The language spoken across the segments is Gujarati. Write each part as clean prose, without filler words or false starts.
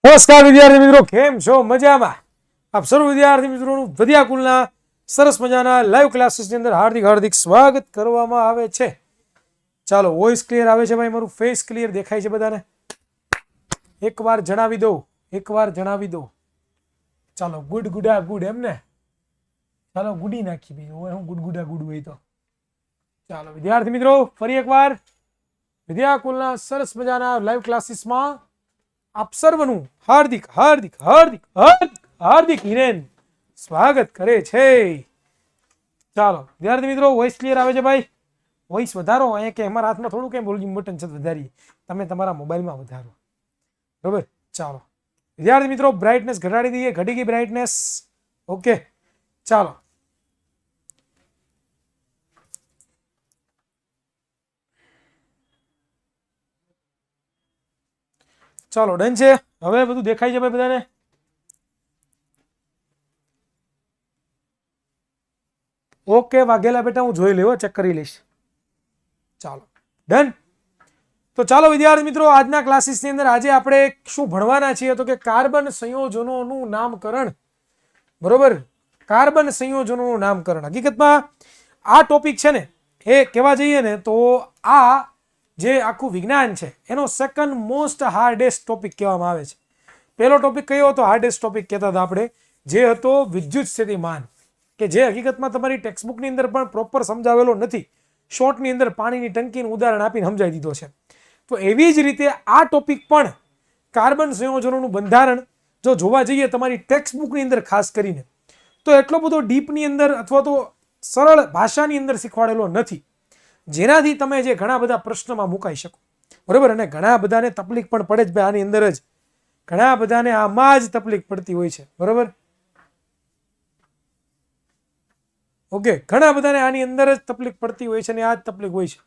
નમસ્કાર વિદ્યાર્થી મિત્રો, કેમ છો? મજામાં? આપ સર્વ વિદ્યાર્થી મિત્રોનું વિદ્યાકુલના સરસ મજાના લાઈવ ક્લાસીસની અંદર હાર્દિક સ્વાગત કરવામાં આવે છે. ચાલો, વોઇસ ક્લિયર આવે છે ભાઈ? મારું ફેસ ક્લિયર દેખાય છે બધાને? એકવાર જણાવી દો. ચાલો, ગુડ એમ ને? ચાલો, ગુડી નાખી ભાઈ. હું ગુડ હોય તો ચાલો વિદ્યાર્થી મિત્રો, ફરી એકવાર વિદ્યાકુલના સરસ મજાના લાઈવ ક્લાસીસમાં આપ સર્વનું હાર્દિક હિરેન સ્વાગત કરે છે. ચાલો વિદ્યાર્થી મિત્રો, વોઇસ ક્લિયર આવે છે ભાઈ? વોઇસ વધારો. અહીંયા કે અમારા હાથમાં થોડું કેમ વોલ્યુમ બટન છે વધારીએ, તમે તમારા મોબાઈલમાં વધારો. બરોબર? ચાલો વિદ્યાર્થી મિત્રો, બ્રાઇટનેસ ઘટાડી દઈએ. ઘટી ગઈ બ્રાઇટનેસ. ઓકે, ચાલો ચાલો ડન છે. હવે બધું દેખાય છે ભાઈ બધાને? ઓકે, વાઘેલા બેટા, હું જોઈ લેવો, ચેક કરી લઈશ. ચાલો ડન. તો ચાલો વિદ્યાર્થી મિત્રો, આજના ક્લાસીસની અંદર આજે આપણે શું ભણવાના છીએ તો કે કાર્બન સંયોજનોનું નામકરણ. બરોબર? કાર્બન સંયોજનોનું નામકરણ. હકીકતમાં આ ટોપિક છે ને, એ કહેવા જઈએ ને તો આ જે આખું વિજ્ઞાન છે એનો સેકન્ડ મોસ્ટ હાર્ડેસ્ટ ટોપિક કહેવામાં આવે છે. પહેલો ટોપિક કયો હતો? હાર્ડેસ્ટ ટોપિક કહેતા હતા આપણે, જે હતો વિદ્યુત સ્થિતિમાન, કે જે હકીકતમાં તમારી ટેક્સ્ટબુકની અંદર પણ પ્રોપર સમજાવેલો નથી. શોર્ટની અંદર પાણીની ટંકીનું ઉદાહરણ આપીને સમજાવી દીધો છે. તો એવી જ રીતે આ ટોપિક પણ કાર્બન સંયોજનોનું બંધારણ જો જોવા જઈએ તમારી ટેક્સ્ટબુકની અંદર ખાસ કરીને, તો એટલો બધો ડીપની અંદર અથવા તો સરળ ભાષાની અંદર શીખવાડેલો નથી, જેનાથી તમે જે ઘણા બધા પ્રશ્નમાં મુકાઈ શકો. બરોબર? અને ઘણા બધાને તકલીફ પણ પડે જ ભાઈ, આની અંદર જ ઘણા બધાને આમાં જ તકલીફ પડતી હોય છે. બરોબર? ઓકે, ઘણા બધાને આની અંદર જ તકલીફ પડતી હોય છે અને આ જ તકલીફ હોય છે.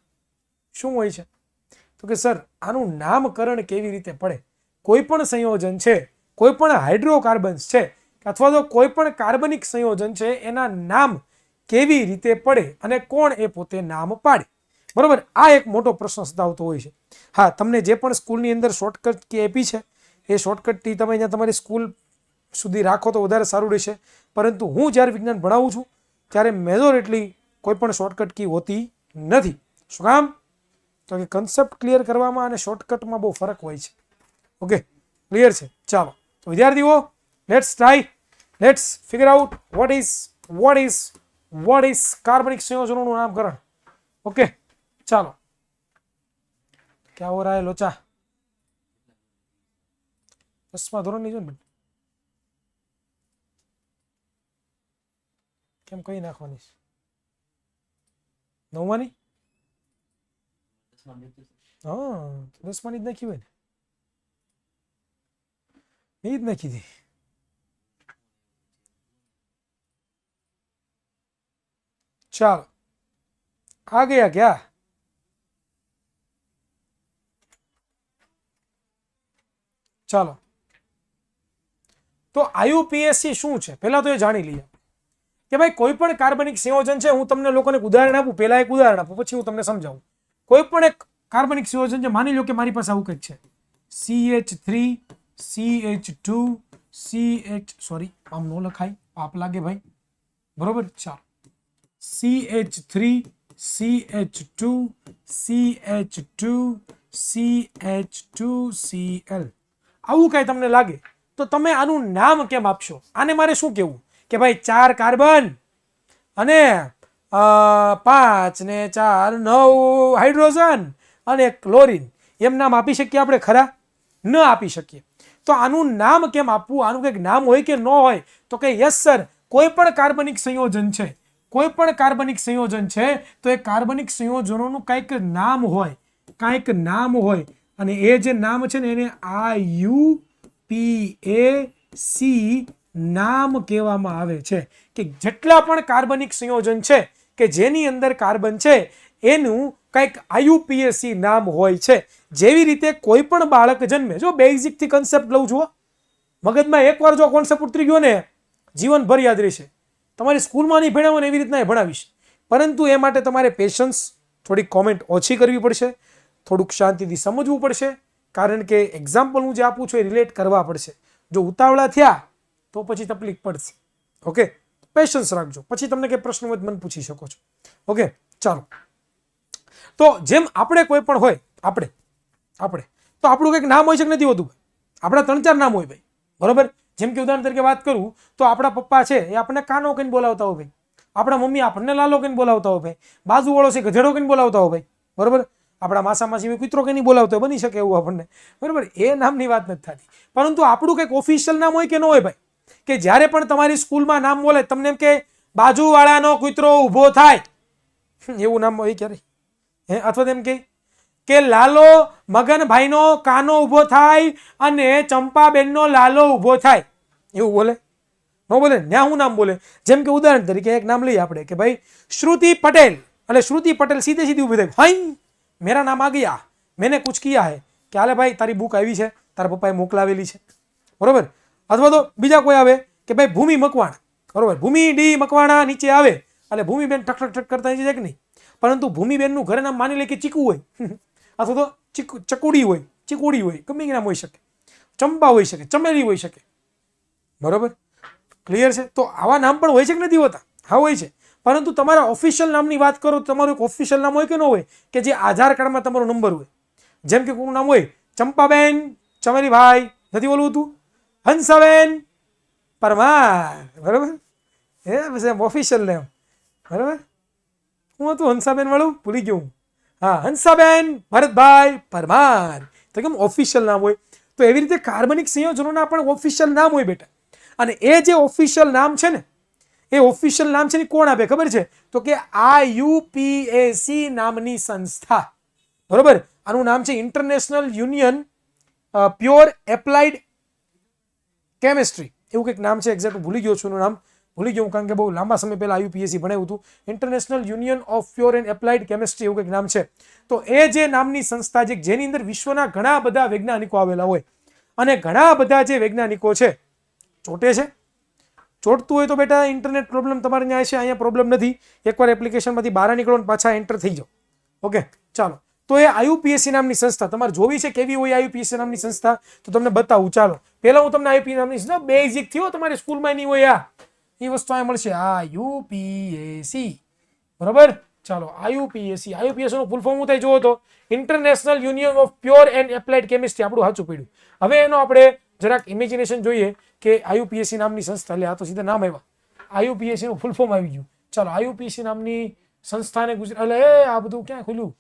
શું હોય છે તો કે સર, આનું નામકરણ કેવી રીતે પડે? કોઈ પણ સંયોજન છે, કોઈ પણ હાઇડ્રોકાર્બન્સ છે, અથવા તો કોઈ પણ કાર્બનિક સંયોજન છે, એના નામ કેવી રીતે પડે અને કોણ એ પોતે નામ પાડે? બરોબર? આ એક મોટો પ્રશ્ન સતાવતો હોય છે. હા, તમને જે પણ સ્કૂલની અંદર શોર્ટકટ કી આપી છે એ શોર્ટકટ કી તમે અહીંયા તમારી સ્કૂલ સુધી રાખો તો વધારે સારું રહેશે. પરંતુ હું જ્યારે વિજ્ઞાન ભણાવું છું ત્યારે મેજોરિટલી કોઈ પણ શોર્ટકટ કી હોતી નથી. શું કામ? તો કે કન્સેપ્ટ ક્લિયર કરવામાં અને શોર્ટકટમાં બહુ ફરક હોય છે. ઓકે, ક્લિયર છે? ચાલો તો વિદ્યાર્થીઓ, let's figure out what is કાર્બનિક સંયોજનોનું નામકરણ. ઓકે, ચાલો. ક્યાં હો રહા હે લોચા? 10મા ધોરણની જો ને કેમ કઈ નાખવાની? 9માની? હા, 10માની જ નાખી હોય ને? એ જ નાખી હતી. ચાલો, आ गया क्या? ચાલો, તો આયુપીએસસી શું છે પહેલા તો એ જાણી લઈએ કે ભાઈ કોઈ પણ કાર્બનિક સંયોજન છે. હું તમને લોકોને ઉદાહરણ આપું, પહેલા એક ઉદાહરણ આપું, પછી હું તમને સમજાવું. કોઈ પણ એક કાર્બનિક સંયોજન છે, માની લો કે મારી પાસે આવું કંઈક છે, CH3 CH2 સોરી, આમ નો લખાય, પાપ લાગે ભાઈ. બરોબર? ચાલો, CH3 CH2 CH2 આવું કઈ તમને લાગે તો તમે આનું નામ કેમ આપશો? આને મારે શું કહેવું કે ભાઈ 4 કાર્બન અને 5 ને 4 9 હાઇડ્રોજન અને 1 ક્લોરીન, એમ નામ આપી શકીએ આપણે? ખરા? ન આપી શકીએ. તો આનું નામ કેમ આપવું? આનું કંઈક નામ હોય કે ન હોય? તો કે યસ સર, કોઈ પણ કાર્બનિક સંયોજન છે, કોઈ પણ કાર્બનિક સંયોજન છે તો એ કાર્બનિક સંયોજનોનું કંઈક નામ હોય, અને એ જે નામ છે ને એને IUPAC નામ કહેવામાં આવે છે. કે જેટલા પણ કાર્બનિક સંયોજન છે કે જેની અંદર કાર્બન છે એનું કંઈક IUPAC નામ હોય છે. જેવી રીતે કોઈ પણ બાળક જન્મે, જો બેઝિક થી કન્સેપ્ટ લઉં છું, મગજમાં એકવાર જો કોન્સેપ્ટ ઉતરી ગયો ને જીવનભર યાદ રહેશે. તમારી સ્કૂલમાં નહીં ભણાવો ને એવી રીતના ભણાવીશ, પરંતુ એ માટે તમારે પેશન્સ, થોડીક કોમેન્ટ ઓછી કરવી પડશે, થોડુંક શાંતિથી સમજવું પડશે, કારણ કે એક્ઝામ્પલ હું જે આપું છું એ રિલેટ કરવા પડશે. જો ઉતાવળા થયા તો પછી તકલીફ પડશે. ઓકે, પેશન્સ રાખજો. પછી તમને કંઈ પ્રશ્ન હોય મને પૂછી શકો છો. ઓકે, ચાલો. તો જેમ આપણે કોઈ પણ હોય, આપણે તો આપણું કંઈક નામ હોય છે કે નથી હોતું? આપણા 3-4 નામ હોય ભાઈ, બરોબર. જેમ કે ઉદાહરણ તરીકે વાત કરું તો આપણા પપ્પા છે એ આપણને કાનો કહીને બોલાવતા હોય ભાઈ, આપણા મમ્મી આપણને લાલો કહીને બોલાવતા હોય ભાઈ, બાજુવાળો છે ગધેડો કહીને બોલાવતા હોય ભાઈ, બરોબર. આપણા માસા માસી કૂતરો કહીને બોલાવતો હોય, બની શકે એવું આપણને, બરોબર. એ નામની વાત નથી થતી, પરંતુ આપણું કંઈક ઓફિશિયલ નામ હોય કે ન હોય ભાઈ, કે જ્યારે પણ તમારી સ્કૂલમાં નામ બોલે તમને એમ કે બાજુવાળાનો કૂતરો ઊભો થાય, એવું નામ હોય ક્યારે? અથવા તેમ કે લાલો મગનભાઈનો કાનો ઊભો થાય અને ચંપાબેનનો લાલો ઊભો થાય, એવું બોલે? ન બોલે. ત્યાં હું નામ બોલે? જેમ કે ઉદાહરણ તરીકે એક નામ લઈએ આપણે કે ભાઈ શ્રુતિ પટેલ, એટલે શ્રુતિ પટેલ સીધે સીધી ઊભી થાય, હાઈ મેરા નામ આ ગયા, મેને કુછ કિયા હે, કે હાલે ભાઈ તારી બુક આવી છે, તારા પપ્પાએ મોકલાવેલી છે, બરોબર. અથવા તો બીજા કોઈ આવે કે ભાઈ ભૂમિ મકવાણા, બરોબર. ભૂમિ ડી મકવાણા નીચે આવે એટલે ભૂમિબેન ઠક ઠક ઠક કરતા જાય કે નહીં? પરંતુ ભૂમિબેનનું ઘર નામ માની લે કે ચીકુ હોય, અથવા તો ચકુડી હોય, ચીકુડી હોય, ગમે નામ હોઈ શકે, ચંપા હોઈ શકે, ચમેલી હોઈ શકે, બરોબર. ક્લિયર છે? તો આવા નામ પણ હોય છે કે નથી હોતા? હા હોય છે. પરંતુ તમારા ઓફિશિયલ નામની વાત કરો તો તમારું એક ઓફિશિયલ નામ હોય કે ન હોય, કે જે આધાર કાર્ડમાં તમારો નંબર હોય. જેમ કે કોઈનું નામ હોય ચંપાબેન ચમેલીભાઈ, નથી બોલવું તું, હંસાબેન પરમાર, બરોબર. ઓફિશિયલ નેમ, બરોબર. હું હતું હંસાબેન વાળું, ભૂલી ગયો હું. હા, હંસાબેન ભરતભાઈ પરમાર, તો કેમ ઓફિશિયલ નામ હોય. તો એવી રીતે કાર્બનિક સંયોજનોના પણ ઓફિશિયલ નામ હોય બેટા. અને એ જે ઓફિશિયલ નામ છે ને, એ ઓફિશિયલ નામ છે ને કોણ આપે ખબર છે? તો કે IUPAC નામની સંસ્થા, બરોબર. આનું નામ છે international union pure applied chemistry, એવું કંઈક નામ છે. એક્ઝેક્ટ ભૂલી ગયો છું એનું નામ, ભૂલી ગયો કારણ કે બહુ લાંબા સમય પહેલા IUPAC ભણાવ્યું હતું. International union of pure and applied chemistry એવું કંઈક નામ છે. તો એ જે નામની સંસ્થા છે જેની અંદર વિશ્વના ઘણા બધા વૈજ્ઞાનિકો આવેલા હોય, અને ઘણા બધા જે વૈજ્ઞાનિકો છે ચોટે છે. ચોટતું હોય તો બેટા ઇન્ટરનેટ પ્રોબ્લેમ તમારે ત્યાં છે, અહીંયા પ્રોબ્લેમ નથી. એકવાર એપ્લિકેશનમાંથી બહાર નીકળો ને પાછા એન્ટર થઈ જાઓ. ઓકે, ચાલો. તો એ IUPAC નામની સંસ્થા તમારે જોવી છે કેવી હોય IUPAC નામની સંસ્થા, તો તમને બતાવું. ચાલો, પહેલા હું તમને IUPAC નામની સંસ્થા બેઝિક થયો, તમારી સ્કૂલમાં નહીં હોય એ વસ્તુ અહીંયા મળશે. IUPAC, બરોબર. ચાલો, IUPAC નું ફૂલ ફોર્મ થાય જોવો તો international union of pure and applied chemistry, આપણું સાચું પડ્યું. હવે એનો આપણે જરાક ઇમેજિનેશન જોઈએ કે IUPAC નામની સંસ્થા, એટલે આ તો સીધા નામ આવ્યા, IUPAC નું ફૂલ ફોર્મ આવી ગયું. ચાલો, IUPAC નામની સંસ્થાને ગુજરાત, એટલે આ બધું ક્યાં ખુલ્યું?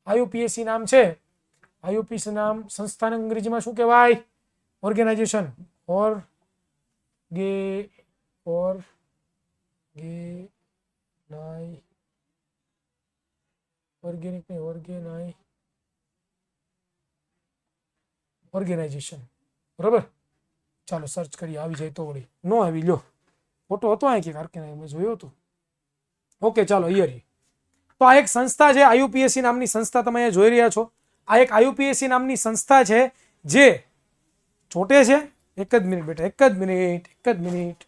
IUPAC નામ છે, IUPAC નામ સંસ્થાને અંગ્રેજીમાં શું કહેવાય? ઓર્ગેનાઇઝેશન. ઓર્ગેનાઇઝેશન, બરોબર. ચાલો સર્ચ કરી, આવી જાય તો વળી, ન આવી લ્યો, ફોટો હતો અહીં કે મેં જોયો હતો. ઓકે, ચાલો હિયર. તો આ એક સંસ્થા છે IUPAC નામની સંસ્થા, તમે અહીંયા જોઈ રહ્યા છો. આ એક IUPAC નામની સંસ્થા છે જે ચોટે છે. એક જ મિનિટ બેટા, એક જ મિનિટ.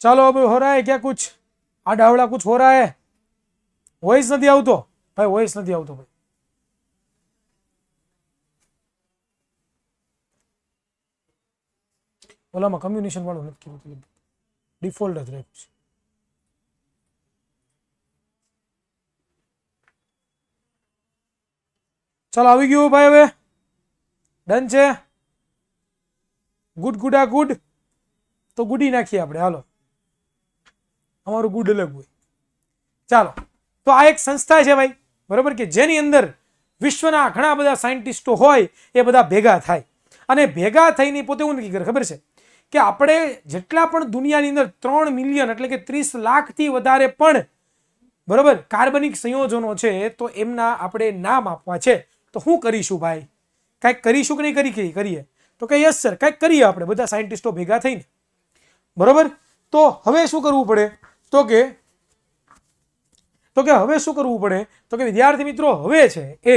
ચાલો, अब हो रहा है क्या कुछ? आडावड़ा कुछ हो रहा है? वॉइस नहीं आवतो भाई, वॉइस नहीं आवतो भाई. ઓલામાં કમ્યુનિકેશન વાળું નથી કીધું, ડિફોલ્ટ જ રાખ્યું છે. ચાલો, આવી ગયું ભાઈ, હવે ડન છે. ગુડ તો ગુડી નાખીએ આપણે. હાલો, અમારું ગુડ અલગ હોય. ચાલો, તો આ એક સંસ્થા છે ભાઈ, બરોબર, કે જેની અંદર વિશ્વના ઘણા બધા સાયન્ટિસ્ટો હોય, એ બધા ભેગા થાય અને ભેગા થઈને પોતે એવું નક્કી કરે, ખબર છે કે આપણે જેટલા પણ દુનિયાની અંદર 3 મિલિયન એટલે કે 30 લાખથી વધારે પણ બરોબર કાર્બનિક સંયોજનો છે, તો એમના આપણે નામ આપવા છે. તો શું કરીશું ભાઈ? કંઈક કરીશું કે નહીં કરીએ? તો કે યસ સર, કંઈક કરીએ આપણે બધા સાયન્ટિસ્ટો ભેગા થઈને. બરોબર. તો હવે શું કરવું પડે? તો કે હવે શું કરવું પડે? તો કે વિદ્યાર્થી મિત્રો હવે છે એ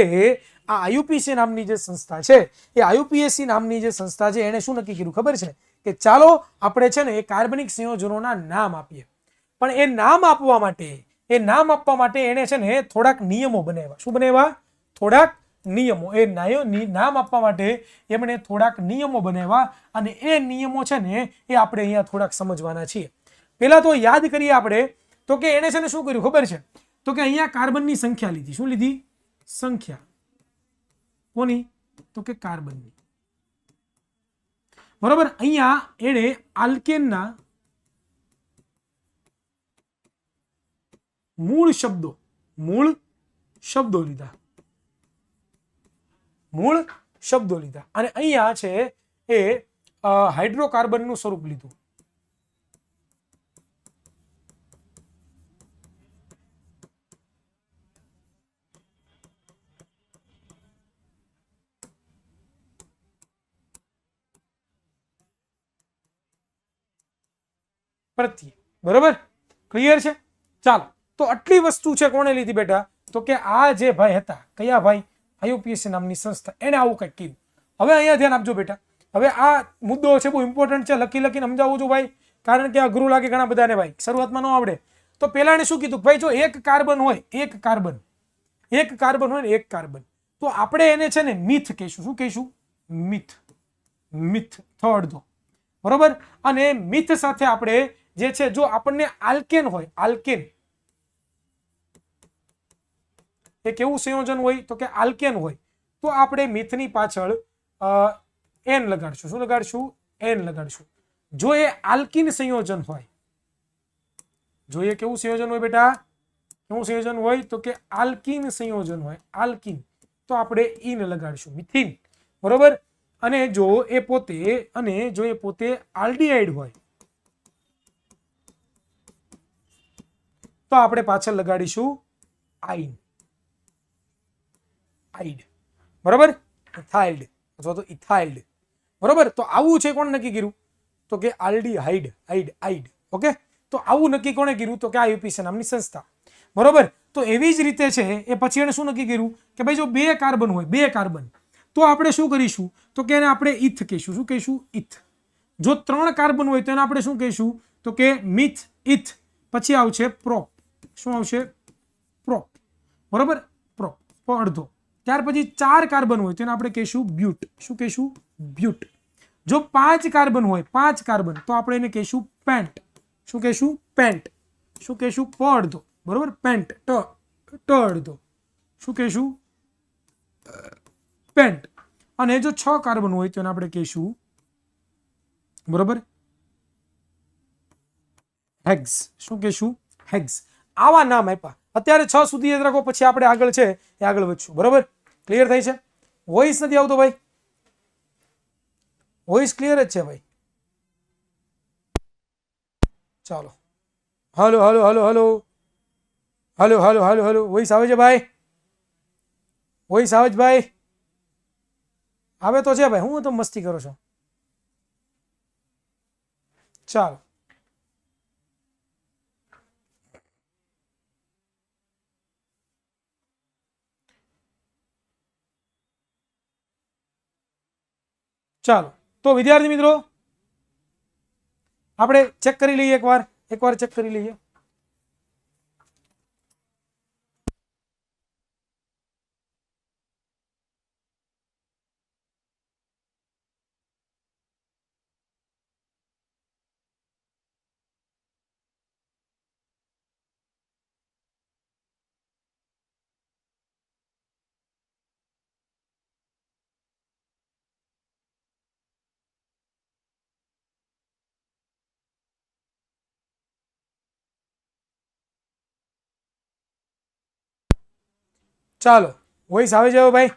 આ આઈયુપીએસસી નામની જે સંસ્થા છે, એ આઈયુપીએસસી નામની જે સંસ્થા છે એને શું નક્કી કર્યું ખબર છે? કે ચાલો આપણે છે ને એ કાર્બનિક સંયોજનોના નામ આપીએ. પણ એ નામ આપવા માટે એને છે ને થોડાક નિયમો બનાવ્યા. શું બનાવ્યા? થોડાક નિયમો. એ નામ આપવા માટે એમણે થોડાક નિયમો બનાવ્યા, અને એ નિયમો છે ને એ આપણે અહીંયા થોડાક સમજવાના છીએ. પહેલા તો યાદ કરીએ આપણે, તો કે એને છે ને શું કર્યું ખબર છે? તો કે અહીંયા કાર્બનની સંખ્યા લીધી. શું લીધી? સંખ્યા. કોની? તો કે કાર્બનની. બરોબર. અહીંયા એણે આલ્કેનના મૂળ શબ્દો લીધા. અને અહીંયા છે એ હાઇડ્રોકાર્બનનું સ્વરૂપ લીધું. પ્રત્યે. બરોબર. ક્લિયર છે? ચાલો, તો આટલી વસ્તુ છે કોણે લીધી બેટા? તો કે આ જે ભાઈ હતા, કયા ભાઈ? આઈયુપીએસસી નામની સંસ્થા, એને આવું કંઈક કીધું. હવે અહીંયા ધ્યાન આપજો બેટા. હવે આ મુદ્દો છે બહુ ઇમ્પોર્ટન્ટ છે, લખીને સમજાવું છું ભાઈ, કારણ કે આ અઘરું લાગે ઘણા બધાને ભાઈ, શરૂઆતમાં ન આવડે. તો પેલા એને શું કીધું ભાઈ? જો એક કાર્બન હોય ને એક કાર્બન, તો આપણે એને છે ને મિથ કહીશું. શું કહીશું? મિથ અડધો. બરોબર. અને મિથ સાથે આપણે જે છે, જો આપણને આલ્કેન હોય, એ કેવું સંયોજન હોય? તો કે આલ્કેન હોય, તો આપણે મિથની પાછળ એન લગાડશું. શું લગાડશું? એન લગાડશું. જો એ આલ્કિન સંયોજન હોય, જો એ કેવું સંયોજન હોય બેટા? કેવું સંયોજન હોય? તો કે આલ્કિન સંયોજન હોય, આલ્કિન, તો આપણે ઈન લગાડશું, મિથિન. બરોબર. અને જો એ પોતે આલ્ડીહાઇડ હોય, તો આપણે પાછળ લગાડીશું આઈડ. બરોબર. ઇથાઇલ્ડ અથવા તો ઇથાઇલ્ડ. બરોબર. તો આવું છે કોણ નક્કી કર્યું? તો કે આલ્ડીહાઇડ. ઓકે. તો આવું નક્કી કોણે કર્યું? તો કે આઈયુપીએસસી નામની સંસ્થા. બરોબર. તો એવી જ રીતે છે એ પછી એને શું નક્કી કર્યું? કે ભાઈ જો 2 કાર્બન હોય, તો આપણે શું કરીશું? તો કે એને આપણે ઇથ કહીશું. શું કહીશું? ઇથ. જો 3 કાર્બન હોય તો એને આપણે શું કહીશું? તો કે મિથ, ઇથ. પછી આવશે પ્રોપ. શું આવશે? પ્રોપ. બરોબર. પ્રોપ અડધો. ત્યાર પછી 4 કાર્બન હોય તો એને આપણે કહીશું બ્યુટ. શું કહીશું? બ્યુટ. જો 5 કાર્બન હોય, તો આપણે એને કહીશું પેન્ટ. શું કહીશું? પેન્ટ. શું કહીશું? પ અડધો. બરોબર. પેન્ટ. ટ અડધો. શું કહીશું? પેન્ટ. અને જો 6 કાર્બન હોય તો એને આપણે કહીશું, બરોબર, હેક્સ. શું કહીશું? હેક્સ. આવા નામ આપ્યા. અત્યારે 6 સુધી યાદ રાખો, પછી આપણે આગળ છે એ આગળ વધશું. બરોબર. ક્લિયર થાય છે? વોઇસ નથી આવતો ભાઈ? વોઇસ ક્લિયર જ છે ભાઈ? ચાલો. હલો. વોઇસ આવે છે ભાઈ? વોઇસ આવે છે ભાઈ? આવે તો છે ભાઈ. હું તો મસ્તી કરો છો? ચાલો. તો વિદ્યાર્થી મિત્રો, આપણે ચેક કરી લઈએ એકવાર ચેક કરી લઈએ. ચાલો. વોઇસ આવે છે ભાઈ?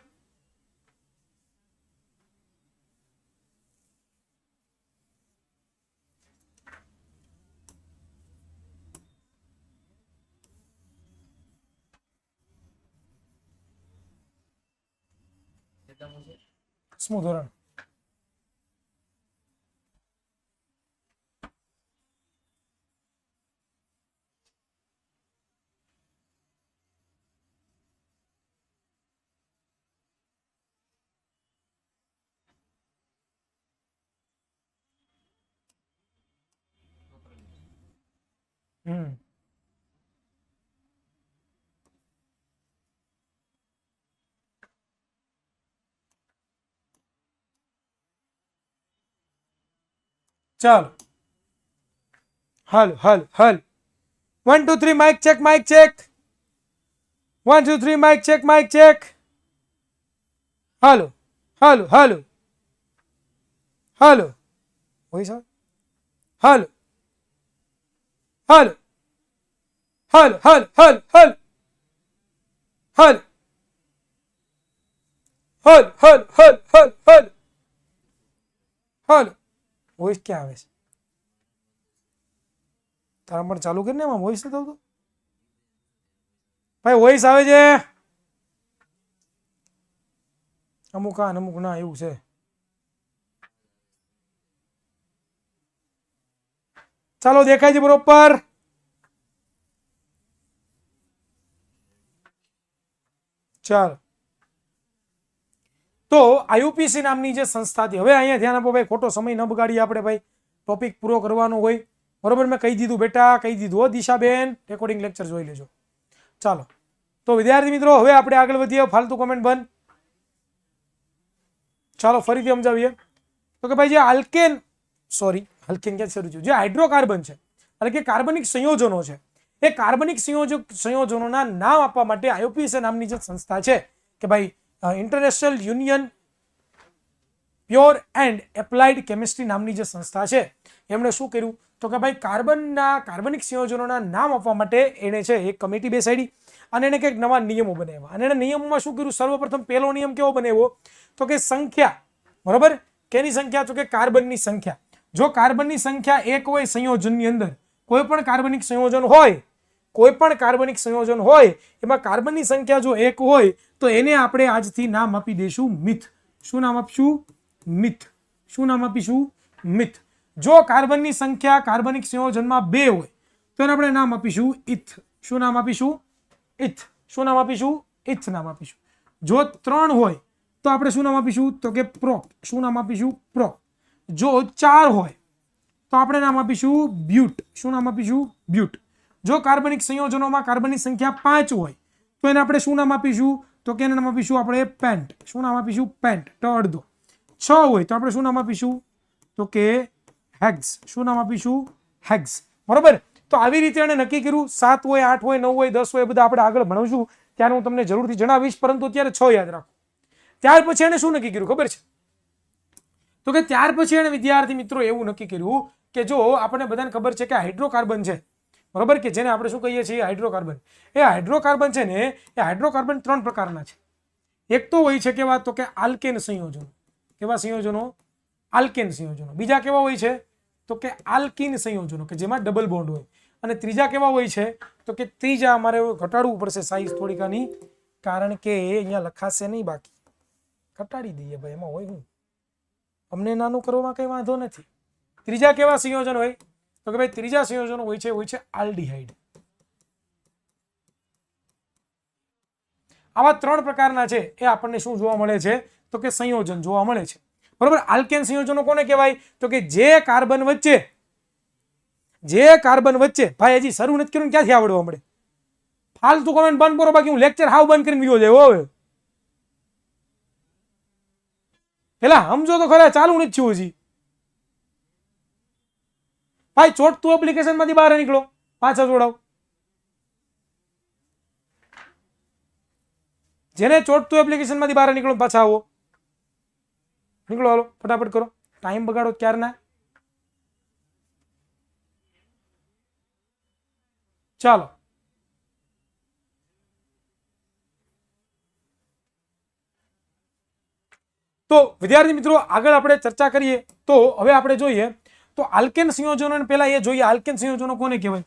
10મું ધોરણ. ચાલો હલ 1 2 3 માઇક ચેક 1 2 3 માઇક ચેક હાલો હોય સર હાલો વોઇસ ક્યાં આવે છે તારા પણ ચાલુ કરીને એમાં વોઇસ નથી આવતો ભાઈ વોઇસ આવે છે અમુક અમુક ના એવું છે ચાલો દેખાય છે બરોબર ચાલો તો આઈયુપીસી નામની જે સંસ્થા હતી હવે અહીંયા ધ્યાન આપો ભાઈ ખોટો સમય ન બગાડીએ આપણે ભાઈ ટોપિક પૂરો કરવાનો હોય બરોબર મેં કહી દીધું બેટા કહી દીધું હો દિશાબેન રેકોર્ડિંગ લેક્ચર જોઈ લેજો ચાલો તો વિદ્યાર્થી મિત્રો હવે આપણે આગળ વધીએ ફાલતુ કોમેન્ટ બંધ ચાલો ફરીથી સમજાવીએ તો કે ભાઈ જે આલ્કેન ક્યાં શરૂ થયું જે હાઇડ્રોકાર્બન છે એટલે કે કાર્બનિક સંયોજનો છે એ કાર્બનિક સંયોજનોના નામ આપવા માટે આઈયુપીએસી નામની જે સંસ્થા છે કે ભાઈ international union pure and applied chemistry નામની જે સંસ્થા છે એમણે શું કર્યું તો કે ભાઈ કાર્બનિક સંયોજનોના નામ આપવા માટે એણે છે એક કમિટી બેસાડી અને એને કંઈક નવા નિયમો બનાવ્યા અને એના નિયમોમાં શું કર્યું સર્વપ્રથમ પહેલો નિયમ કેવો બનાવ્યો તો કે સંખ્યા બરોબર કેની સંખ્યા તો કે કાર્બનની સંખ્યા જો કાર્બનની સંખ્યા 1 હોય સંયોજનની અંદર કોઈ પણ કાર્બનિક સંયોજન હોય એમાં કાર્બનની સંખ્યા જો 1 હોય તો એને આપણે આજથી નામ આપી દઈશું મિથ શું નામ આપીશું મિથ જો કાર્બનની સંખ્યા કાર્બનિક સંયોજનમાં 2 હોય તો એને આપણે નામ આપીશું ઇથ શું નામ આપીશું ઇથ નામ આપીશું જો 3 હોય તો આપણે શું નામ આપીશું તો કે પ્રોપ શું નામ આપીશું પ્રોપ જો 4 હોય તો આપણે નામ આપીશું બ્યુટ શું નામ આપીશું બ્યુટ જો કાર્બનિક સંયોજનોમાં કાર્બનની સંખ્યા 5 હોય તો એને આપણે શું નામ આપીશું તો કે એને નામ આપીશું આપણે પેન્ટ શું નામ આપીશું પેન્ટ તો અડધો 6 હોય તો આપણે શું નામ આપીશું તો કે હેક્સ શું નામ આપીશું હેક્સ બરોબર તો આવી રીતે એને નક્કી કર્યું 7 હોય 8 હોય 9 હોય 10 હોય બધા આપણે આગળ ભણવશું ત્યારે હું તમને જરૂરથી જણાવીશ પરંતુ અત્યારે 6 યાદ રાખો ત્યાર પછી એને શું નક્કી કર્યું ખબર છે તો કે ત્યાર પછી એને વિદ્યાર્થી મિત્રો એવું નક્કી કર્યું કે જો આપણને બધાને ખબર છે કે હાઇડ્રોકાર્બન છે બરોબર કે જેને આપણે શું કહીએ છીએ હાઇડ્રોકાર્બન એ હાઇડ્રોકાર્બન છે ને એ હાઇડ્રોકાર્બન 3 પ્રકારના છે એક તો હોય છે કેવા તો કે આલ્કેન સંયોજનો કેવા સંયોજનો આલ્કેન સંયોજનો બીજા કેવા હોય છે તો કે આલ્કીન સંયોજનો કે જેમાં ડબલ બોન્ડ હોય અને ત્રીજા કેવા હોય છે તો કે ત્રીજા અમારે ઘટાડવું પડશે સાઈઝ થોડીકાની કારણ કે અહીંયા લખાશે નહીં બાકી ઘટાડી દઈએ ભાઈ એમાં હોય હું અમને નાનું કરવામાં કઈ વાંધો નથી ત્રીજા કેવા સંયોજન હોય તો કે ભાઈ ત્રીજા સંયોજનો હોય છે આલ્ડીહાઇડ આવા 3 પ્રકારના છે એ આપણને શું જોવા મળે છે તો કે સંયોજન જોવા મળે છે બરોબર આલ્કેન સંયોજનો કોને કહેવાય તો કે જે કાર્બન વચ્ચે ભાઈ હજી શરૂ નથી કર્યું ક્યાંથી આવડવા મળે ફાલતુ કોમેન્ટ બંધ કરો બાકી હું લેક્ચર હાવ બંધ કરીને વિડિયો જાય હવે પેલા સમજો તો ખરા ચાલુ નથી થયું હજી ભાઈ ચોટતું એપ્લિકેશન માંથી બહાર નીકળો પાછા જોડાવ જેને ચોટતું એપ્લિકેશન માંથી બહાર નીકળો પાછા આવો નીકળો હાલો ફટાફટ કરો ટાઈમ બગાડો ક્યારના ચાલો તો વિદ્યાર્થી મિત્રો આગળ આપણે ચર્ચા કરીએ તો હવે આપણે જોઈએ તો આલ્કેન સંયોજનો પહેલા એ જોઈએ આલ્કેન સંયોજનો કોને કહેવાય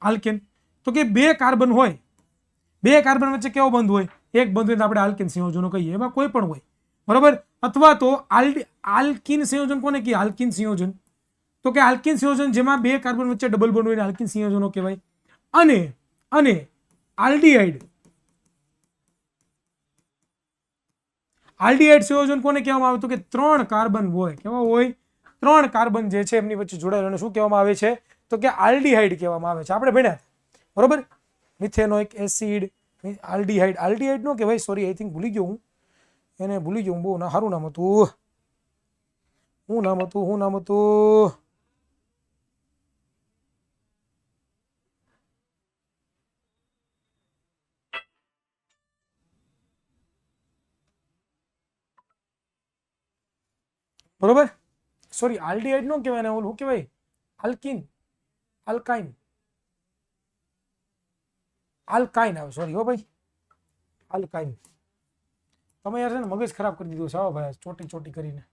આલ્કેન તો કે 2 કાર્બન હોય 2 કાર્બન વચ્ચે કેવો બંધ હોય એક બંધ હોય તો આપણે આલ્કેન સંયોજનો કહીએ, એમાં કોઈ પણ હોય, બરોબર. અથવા તો આલ્કીન સંયોજન કોને કહીએ? આલ્કીન સંયોજન. તો કે આલ્કીન સંયોજન જેમાં બે કાર્બન વચ્ચે ડબલ બોન્ડ હોય આલ્કીન સંયોજનો કહેવાય. અને આલ્ડીહાઇડ સંયોજન કોને કહેવામાં આવે? તો કે 3 કાર્બન હોય. કેવા હોય? 3 કાર્બન જે છે એમની વચ્ચે જોડાયેલા શું કહેવામાં આવે છે? તો કે આલ્ડીહાઇડ કહેવામાં આવે છે. આપણે ભણ્યા, બરોબર. મિથેનોઇક એસિડ, આલ્ડીહાઇડ નો કહેવાય, સોરી, આઈ થિંક ભૂલી ગયો હું, એને ભૂલી ગયો હું. બહુ સારું નામ હતું. શું નામ હતું? બરોબર, સોરી, આલ્ડીહાઇડ નો કહેવાય ને, ઓલું કહેવાય આલ્કાઇન આવે, સોરી હો ભાઈ, આલ્કાઇન. તમે યાર છે ને મગજ ખરાબ કરી દીધું સાવ ભાઈ, ચોટી કરીને.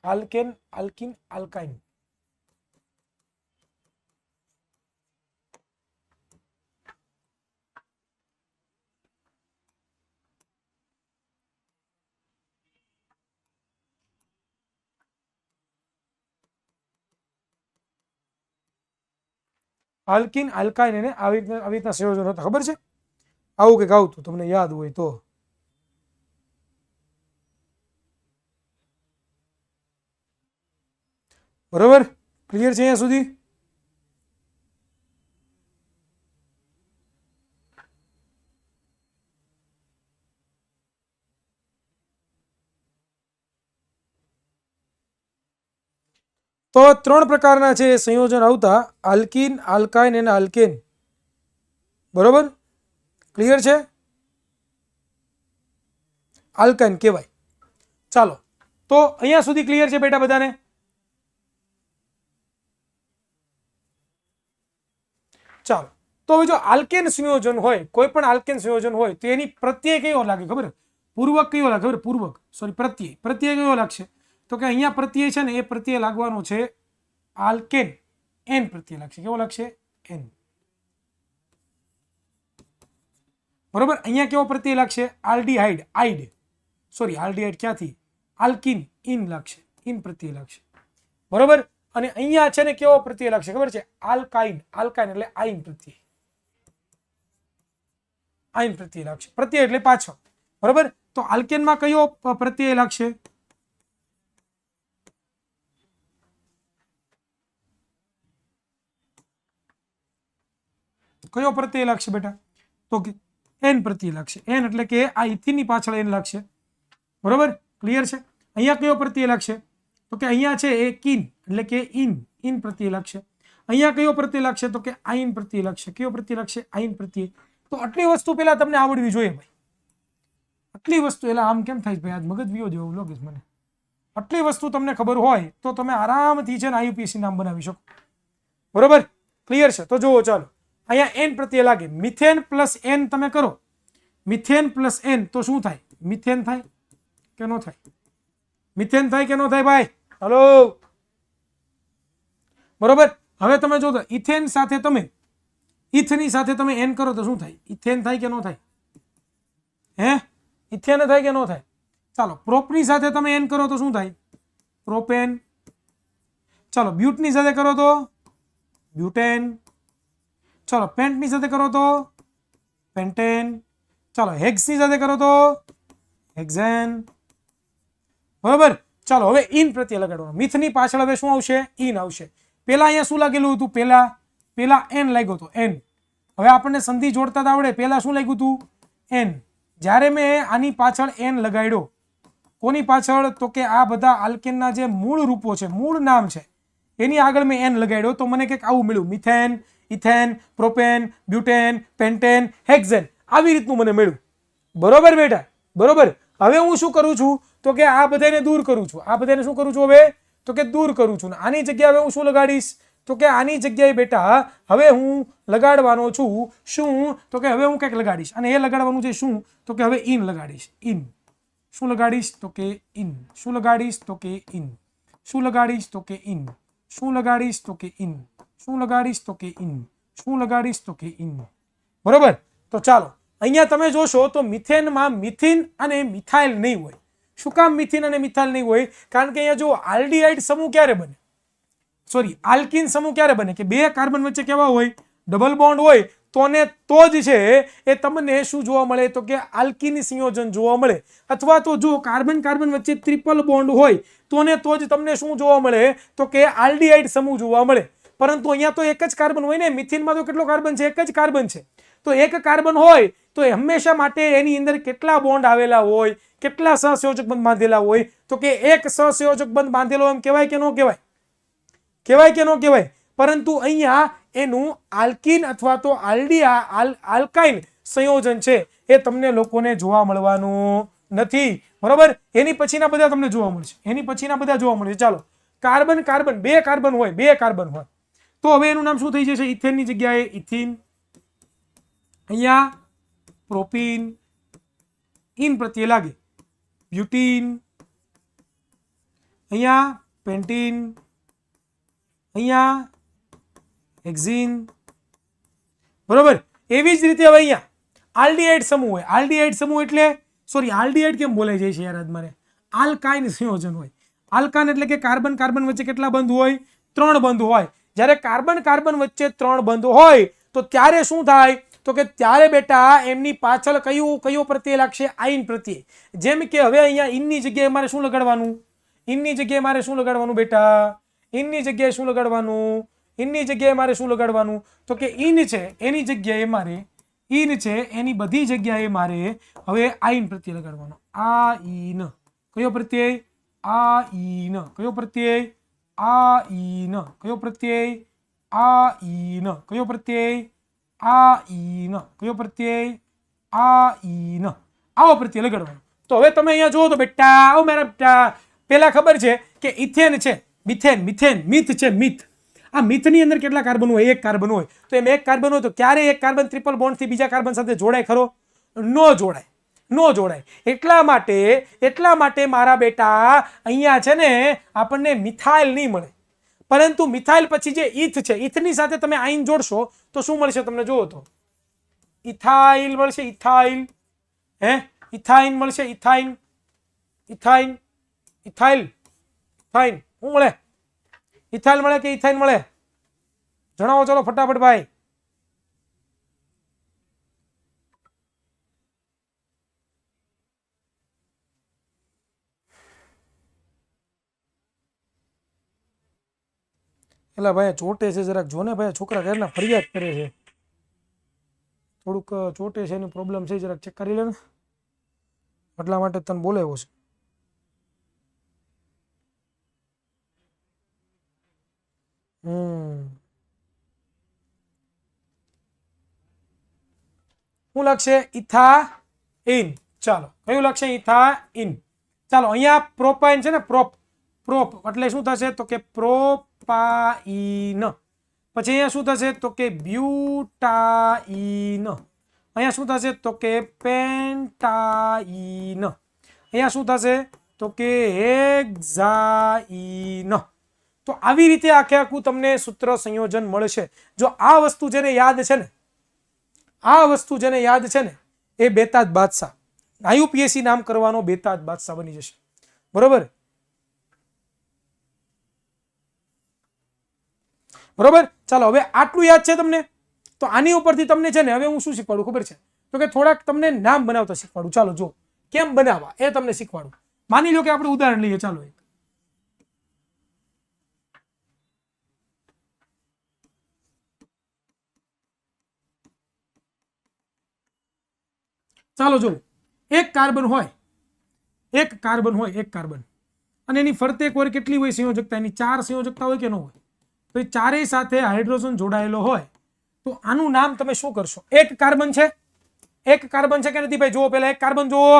Alkane, alkyne, alkyne. Alkyne, alkyne એને આવી રીતના સંયોજનો હતા, ખબર છે? આવું કંઈક આવતું, તમને યાદ હોય તો. બરોબર, ક્લિયર છે અહીંયા સુધી? તો 3 પ્રકારના છે સંયોજન આવતા, આલ્કીન, આલ્કાઇન અને આલ્કેન. બરોબર, ક્લિયર છે? આલ્કાઇન કહેવાય. ચાલો, તો અહીંયા સુધી ક્લિયર છે બેટા બધાને? ચાલો, તો હવે જો આલ્કેન સંયોજન હોય, કોઈ પણ આલ્કેન સંયોજન હોય તો એની પ્રત્યય કયો લાગે ખબર? પૂર્વક કયો લાગે ખબર? પૂર્વક, સોરી, પ્રત્યય કયો લાગશે? તો કે અહીંયા પ્રત્યય છે ને, એ પ્રત્યય લાગવાનો છે આલ્કેન, એન પ્રત્યય લાગશે. કેવો લાગશે? એન. બરોબર, અહીંયા કેવો પ્રત્યય લાગશે? આલ્ડીહાઇડ, સોરી, આલ્ડીહાઇડ ક્યાંથી? આલ્કિન, ઇન લાગશે, ઇન પ્રત્યય લાગશે. બરોબર, અને અહીંયા છે ને કેવો પ્રત્યય લાગશે ખબર છે? આલ્કાઇન એટલે આઇન પ્રત્યય, આઇન પ્રત્યય લાગશે. પ્રત્યય એટલે પાછો. બરોબર, તો આલ્કેનમાં કયો પ્રત્યય લાગશે? કયો પ્રત્યય લાગશે બેટા? તો કે એન પ્રત્યય લાગશે. એન એટલે કે આ ઇથિનની પાછળ એન લાગશે. બરોબર, ક્લિયર છે? અહીંયા કયો પ્રત્યય લાગશે? તો કે અહીંયા છે એ કિન એટલે કે ઇન પ્રત્યય લાગશે. અહીંયા કયો પ્રત્યય લાગશે? તો કે આઇન પ્રત્યય લાગશે. કયો પ્રત્યય લાગશે? આઇન પ્રત્યય. તો આટલી વસ્તુ પહેલા તમને આવડવી જોઈએ ભાઈ. આટલી વસ્તુ, એટલે આમ કેમ થાય ભાઈ, આજ મગજ વિયો જેવું લાગે છે મને. આટલી વસ્તુ તમને ખબર હોય તો તમે આરામથી છે ને આઈયુપીએસસી નામ બનાવી શકો. બરોબર, ક્લિયર છે? તો જુઓ, ચાલો, અહીંયા એન પ્રત્યય લાગે. મિથેન પ્લસ એન તમે કરો, મિથેન પ્લસ એન તો શું થાય? મિથેન થાય કે ન થાય? મિથેન થાય કે ન થાય ભાઈ? હલો, બરોબર. હવે તમે જો, ઇથેન સાથે તમે, ઇથની સાથે તમે એન કરો તો શું થાય? ઇથેન થાય કે ન થાય? હે, ઇથેન થાય કે ન થાય? ચાલો, પ્રોપની સાથે તમે એન કરો તો શું થાય? પ્રોપેન. ચાલો, બ્યુટની સાથે કરો તો બ્યુટેન. ચાલો, પેન્ટની સાથે કરો તો પેન્ટેન. ચાલો, હેક્સની સાથે કરો તો હેક્ઝેન. બરોબર, ચાલો, હવે ઇન પ્રત્યય લગાડવાનો. મિથની પાછળ હવે શું આવશે? ઇન આવશે. પેલા અહીંયા શું લાગેલું હતું? પેલા એન લાગ્યો હતો, એન. હવે આપણને સંધિ જોડતા આવડે. પેલા શું લાગ્યું હતું? એન. જ્યારે મેં આની પાછળ એન લગાડ્યો, કોની પાછળ? તો કે આ બધા આલ્કેનના જે મૂળ રૂપો છે, મૂળ નામ છે, એની આગળ મેં એન લગાડ્યો તો મને કંઈક આવું મળ્યું. Methane, ethane, propane, butane, pentane, hexane. આવી રીતનું મને મળ્યું. બરોબર બેટા? બરોબર. હવે હું શું કરું છું? તો કે આ બધાને દૂર કરું છું. આ બધાને શું કરું છું હવે? તો કે દૂર કરું છું. આની જગ્યાએ હવે હું શું લગાડીશ? તો કે આની જગ્યાએ બેટા હવે હું લગાડવાનો છું શું? તો કે હવે હું કંઈક લગાડીશ. અને એ લગાડવાનું છે શું? તો કે હવે ઇન લગાડીશ. ઇન. શું લગાડીશ? તો કે ઇન. શું લગાડીશ? તો કે ઇન. શું લગાડીશ? તો કે ઇન. શું લગાડીશ? તો કે ઇન. શું લગાડીશ? તો કે ઇન. શું લગાડીશ? તો કે ઇન. બરોબર, તો ચાલો, અહીંયા તમે જોશો તો મિથેનમાં મિથિન અને મિથાઇલ નહીં હોય. શું કામ મિથિન અને મિથાઇલ નહીં હોય? કારણ કે અહીંયા જો આલ્ડીહાઇડ સમૂહ ક્યારે બને, સોરી આલ્કિન સમૂહ ક્યારે બને કે બે કાર્બન વચ્ચે કેવા હોય, ડબલ બોન્ડ હોય. તો જ છે એ તમને શું જોવા મળે તો કે આલ્કિની સંયોજન જોવા મળે. અથવા તો જો કાર્બન કાર્બન વચ્ચે ટ્રિપલ બોન્ડ હોય તો જ તમને શું જોવા મળે તો કે આલ્ડીહાઇડ સમૂહ જોવા મળે. પરંતુ અહીંયા તો એક જ કાર્બન હોય ને. મિથિનમાં તો કેટલો કાર્બન છે? એક જ કાર્બન છે. તો એક કાર્બન હોય તો એ હંમેશા માટે એની અંદર કેટલા બોન્ડ આવેલા હોય, કેટલા સહસંયોજક બંધ બાંધેલા હોય? તો કે એક સહસંયોજક બંધ બાંધેલો એમ કહેવાય કે ન કહેવાય? કહેવાય કે ન કહેવાય? પરંતુ અહીંયા એનું આલ્કિન અથવા તો આલ્કાઇન સંયોજન છે એ તમને લોકોને જોવા મળવાનું નથી. બરોબર? એની પછીના બધા તમને જોવા મળશે. એની પછીના બધા જોવા મળશે. ચાલો, કાર્બન કાર્બન બે કાર્બન હોય તો હવે એનું નામ શું થઈ જશે? ઇથેનની જગ્યાએ ઇથિન. અહીંયા પ્રોપીન, ઇન પ્રત્યે લાગે બ્યુટીન. અહીંયા પેન્ટીન, અહીંયા હેક્ઝીન. બરોબર? એવી જ રીતે હવે અહીંયા આલ્ડીહાઇડ સમૂહ હોય. આલ્ડીહાઇડ સમૂહ એટલે સોરી આલ્ડીહાઇડ કેમ બોલાઈ જાય છે યાર આજ મારે? આલ્કાઇન સંયોજન હોય. આલ્કાન એટલે કે કાર્બન કાર્બન વચ્ચે કેટલા બંધ હોય? 3 બંધ હોય. જ્યારે કાર્બન કાર્બન વચ્ચે 3 બંધ હોય તો ત્યારે શું થાય તો કે ત્યારે બેટા એમની પાછળ કયો પ્રત્યય લાગશે? આયન પ્રત્યય. જેમ કે હવે અહીંયા ઇનની જગ્યાએ મારે શું લગાડવાનું? ઇનની જગ્યાએ મારે શું લગાડવાનું બેટા? ઇનની જગ્યાએ શું લગાડવાનું? ઇનની જગ્યાએ મારે શું લગાડવાનું? તો કે ઇન છે એની જગ્યાએ મારે ઇન છે એની બધી જગ્યાએ મારે હવે આયન પ્રત્યય લગાડવાનો. આ ઈન. કયો પ્રત્યય? આ ઈન. કયો પ્રત્યય? આ ઈન. કયો પ્રત્યય? આ ઈન. કયો પ્રત્યય? આ ઈન. કયો પ્રત્યય? આ ઈન. આવો પ્રત્યય લગાડવાનો. તો હવે તમે અહીંયા જુઓ તો બેટા આવો મારા બેટા, પેલા ખબર છે કે ઇથેન છે, મિથેન, મિથેન, મિથ છે, મિથ. આ મિથની અંદર કેટલા કાર્બન હોય? એક કાર્બન હોય. તો એમ એક કાર્બન હોય તો ક્યારે એક કાર્બન ટ્રિપલ બોન્ડથી બીજા કાર્બન સાથે જોડાય ખરો? ન જોડાય. એટલા માટે મારા બેટા અહીંયા છે ને આપણને મિથાઇલ નહીં મળે. પરંતુ મિથાઇલ પછી જે ઇથ છે, ઇથની સાથે તમે આયન જોડશો તો શું મળશે તમને? જુઓ તો ઇથાઇલ મળશે. ઇથાઇલ ઇથાઇન મળશે. ઇથાઇન શું મળે? ઇથાઇલ મળે કે ઇથાઇન મળે? જણાવો ચલો ફટાફટ ભાઈ. એલા ભાઈ ચોટે છે જરાક જો ને ભાઈ, છોકરા ઘરના ફરિયાદ કરે છે, થોડુંક ચોટે છે એની પ્રોબ્લેમ છે, જરાક ચેક કરી લે ને. એટલા માટે તને બોલાવ્યો છે. શું લાગશે? ઇથાઇન. ચાલો, કયું લાગશે? ઇથાઇન. ચાલો, અહીંયા પ્રોપાઇન છે ને, પ્રોપ એટલે શું થશે તો કે પ્રોપાઇન. પછી અહીંયા શું થશે તો કે બ્યુટાઇન. અહીંયા શું થશે તો કે પેન્ટાઇન. અહીંયા શું થશે તો કે હેક્ઝાઇન. તો આવી રીતે આખું તમને સૂત્ર સંયોજન મળશે. જો આ વસ્તુ જેને યાદ છે ને, એ બેતાજ બાદશાહ, IUPAC નામ કરવાનો બેતાજ બાદશાહ બની જશે. બરોબર? ચાલો, હવે આટલું યાદ છે તમને? તો આની ઉપરથી તમને છે ને હવે હું શું શીખવાડું ખબર છે તો કે થોડાક તમને નામ બનાવતા શીખવાડું. ચાલો, જો કેમ બનાવવા એ તમને શીખવાડું. માની લો કે આપણે ઉદાહરણ લઈએ. ચાલો જો એક કાર્બન હોય અને એની ફરતે એકવાર કેટલી હોય સંયોજકતા? એની 4 સંયોજકતા હોય કે ન હોય? તો એ ચારેય સાથે હાઇડ્રોજન જોડાયેલો હોય તો આનું નામ તમે શું કરશો? એક કાર્બન છે કે નથી ભાઈ? જુઓ પહેલા એક કાર્બન જુઓ.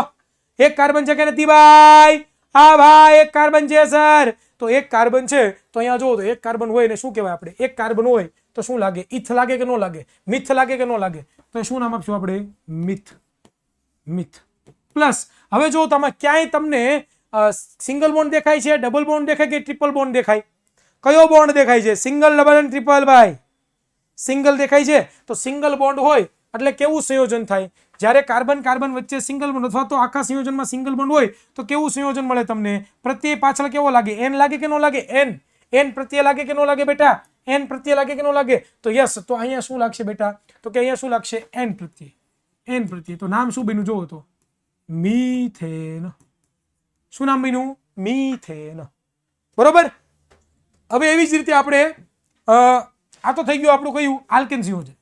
એક કાર્બન છે કે નથી ભાઈ? હા ભાઈ, એક કાર્બન છે સર. તો એક કાર્બન છે તો અહીંયા જુઓ તો એક કાર્બન હોય ને શું કહેવાય આપણે? એક કાર્બન હોય તો શું લાગે? ઇથ લાગે કે ન લાગે? મિથ લાગે કે ન લાગે? તો શું નામ આપશું આપણે? મિથ. પ્લસ હવે જો તમે ક્યાંય તમને સિંગલ બોન્ડ દેખાય છે, ડબલ બોન્ડ દેખાય કે ટ્રિપલ બોન્ડ દેખાય? કયો બોન્ડ દેખાય છે? સિંગલ, ડબલ અને ટ્રિપલ ભાઈ? સિંગલ દેખાય છે. તો સિંગલ બોન્ડ હોય એટલે કેવું સંયોજન થાય? જ્યારે કાર્બન કાર્બન વચ્ચે સિંગલ બોન્ડ અથવા તો આખા સંયોજનમાં સિંગલ બોન્ડ હોય તો કેવું સંયોજન મળે તમને? પ્રત્યય પાછળ કેવો લાગે? એન લાગે કે ન લાગે? એન પ્રત્યય લાગે કે ન લાગે બેટા? એન પ્રત્યય લાગે કે ન લાગે? તો યસ, તો અહીંયા શું લાગશે બેટા? તો કે અહીંયા શું લાગશે? એન પ્રત્યય. એન પ્રત્યય. તો નામ શું બન્યું જોવો તો? મીથેન. શું નામ બન્યું? મીથેન. બરોબર. હવે એવી જ રીતે આપણે આ તો થઈ ગયું આપણું કયું? આલ્કેન સંયોજન.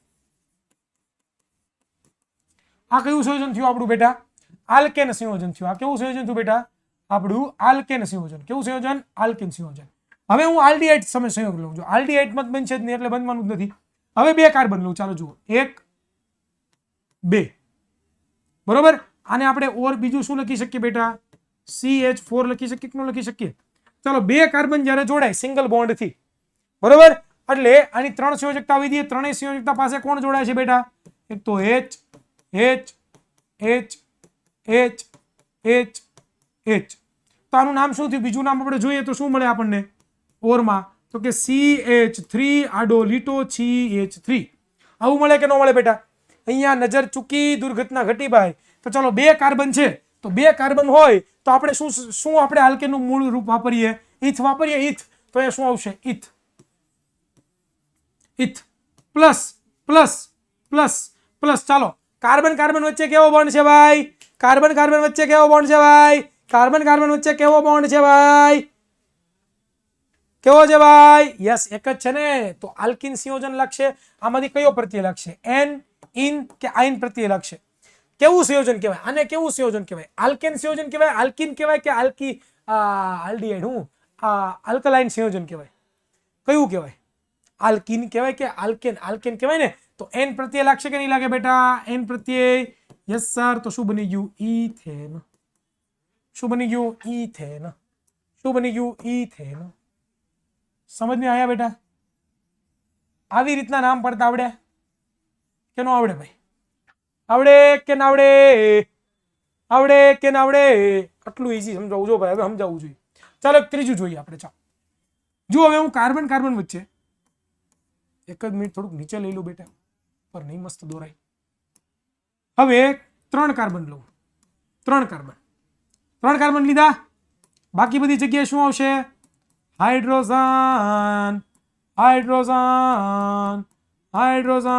આ કયું સંયોજન થયું આપણું બેટા? આલ્કેન સંયોજન થયું. આ કેવું સંયોજન થયું બેટા? આપણું આલ્કેન સંયોજન. કેવું સંયોજન? આલ્કેન સંયોજન. હવે હું આલ્ડીહાઇડ સામે સંયોગ લઉં છું. આલ્ડીહાઇડ મત બનશે જ નહીં એટલે બનવાનું જ નથી. હવે બે કાર્બન લઉં. ચાલો જુઓ, 1 2. બરોબર. આને આપણે ઓર બીજું શું લખી શકીએ બેટા? CH4 લખી શકીએ કે ન લખી શકીએ? ચાલો, બે કાર્બન જ્યારે જોડાય સિંગલ બોન્ડ થી, બરોબર, એટલે આની 3 સંયોજકતા આવી દઈએ. ત્રણેય સંયોજકતા પાસે કોણ જોડાય છે બેટા? એક તો H H H H H H. તો આનું નામ શું થયું? બીજું નામ આપણે જોઈએ તો શું મળે આપણને ઓરમાં? તો કે CH3 આડો લીટો CH3. આવું મળે કે ન મળે બેટા? અહીંયા નજર ચૂકી, દુર્ઘટના ઘટી ભાઈ. તો ચાલો, બે કાર્બન છે તો બે કાર્બન હોય તો આપણે શું આપણે આલ્કેનનું મૂળ રૂપ વાપરીએ? ઇથ વાપરીએ. ઇથ. તો એ શું આવશે? ઇથ. ઇથ પ્લસ પ્લસ પ્લસ પ્લસ. ચાલો, કાર્બન કાર્બન વચ્ચે કેવો બોન્ડ છે ભાઈ? કાર્બન કાર્બન વચ્ચે કેવો બોન્ડ છે ભાઈ? કાર્બન કાર્બન વચ્ચે કેવો બોન્ડ છે ભાઈ? કેવો છે ભાઈ? યસ, એક જ છે ને. તો આલ્કિન સંયોજન લાગશે. આમાંથી કયો પ્રત્યય લાગશે? એન, ઇન કે આઇન પ્રત્યય લાગશે. કેવું સંયોજન કહેવાય? આને કેવું સંયોજન કહેવાય? આલ્કેન સંયોજન કહેવાય, આલ્કિન કહેવાય કે આલ્ડીહાઇડ? હું આલ્કલાઇન સંયોજન કહેવાય? કયું કહેવાય? આલ્કિન કહેવાય કે આલ્કેન? આલ્કેન કહેવાય ને. તો એન પ્રત્યય લાગશે કે નહીં લાગે બેટા? એન પ્રત્યય. Yes sir. તો શું બની ગયું? ઇથેન. શું બની ગયું? ઇથેન. શું બની ગયું? ઇથેન. સમજમાં આવ્યા બેટા? આવી રીતના નામ પડતા આવડે કે ન આવડે ભાઈ? આવડે કે ના આવડે? આવડે કે ના આવડે? આટલું ઈઝી સમજાવું જો ભાઈ. હવે સમજાવવું જોઈએ. ચાલો, ત્રીજું જોઈએ આપણે. ચાલો જુઓ, હવે હું કાર્બન કાર્બન વચ્ચે એક જ મિનિટ થોડુંક નીચે લઈ લઉં બેટા, પર નહીં મસ્ત દોરાય. હવે 3 કાર્બન લઉં. 3 કાર્બન લીધા. બાકી બધી જગ્યાએ શું આવશે? Hydrogen hydrogen hydrogen.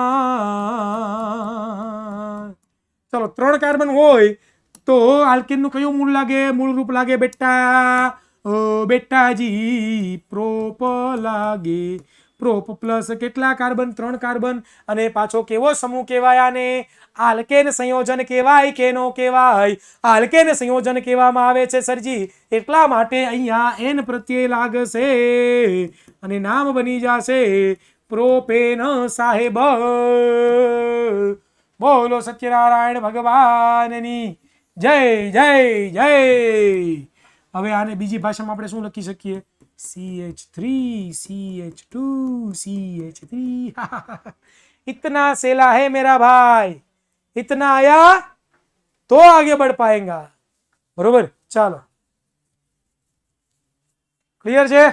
ચલો, 3 કાર્બન હોય તો આલ્કેનનું કયું મૂળ લાગે? મૂળ રૂપ લાગે બેટા? બેટાજી પ્રોપ લાગે. પ્રોપ પ્લસ કેટલા કાર્બન? 3 કાર્બન. અને પાછો કેવો સમૂહ કહેવાય આને? આલ્કેન સંયોજન કહેવાય કે નો કહેવાય? આલ્કેન સંયોજન કહેવામાં આવે છે સરજી. એટલા માટે અહીંયા એન પ્રત્યય લાગશે અને નામ બની જશે પ્રોપેન સાહેબ. બોલો સત્યનારાયણ ભગવાનની જય જય જય. હવે આને બીજી ભાષામાં આપણે શું લખી શકીએ? CH3 CH2 CH3. इतना सेला है मेरा भाई, इतना आया तो आगे बढ़ पाएगा. बरोबर. ચાલો, ક્લિયર છે?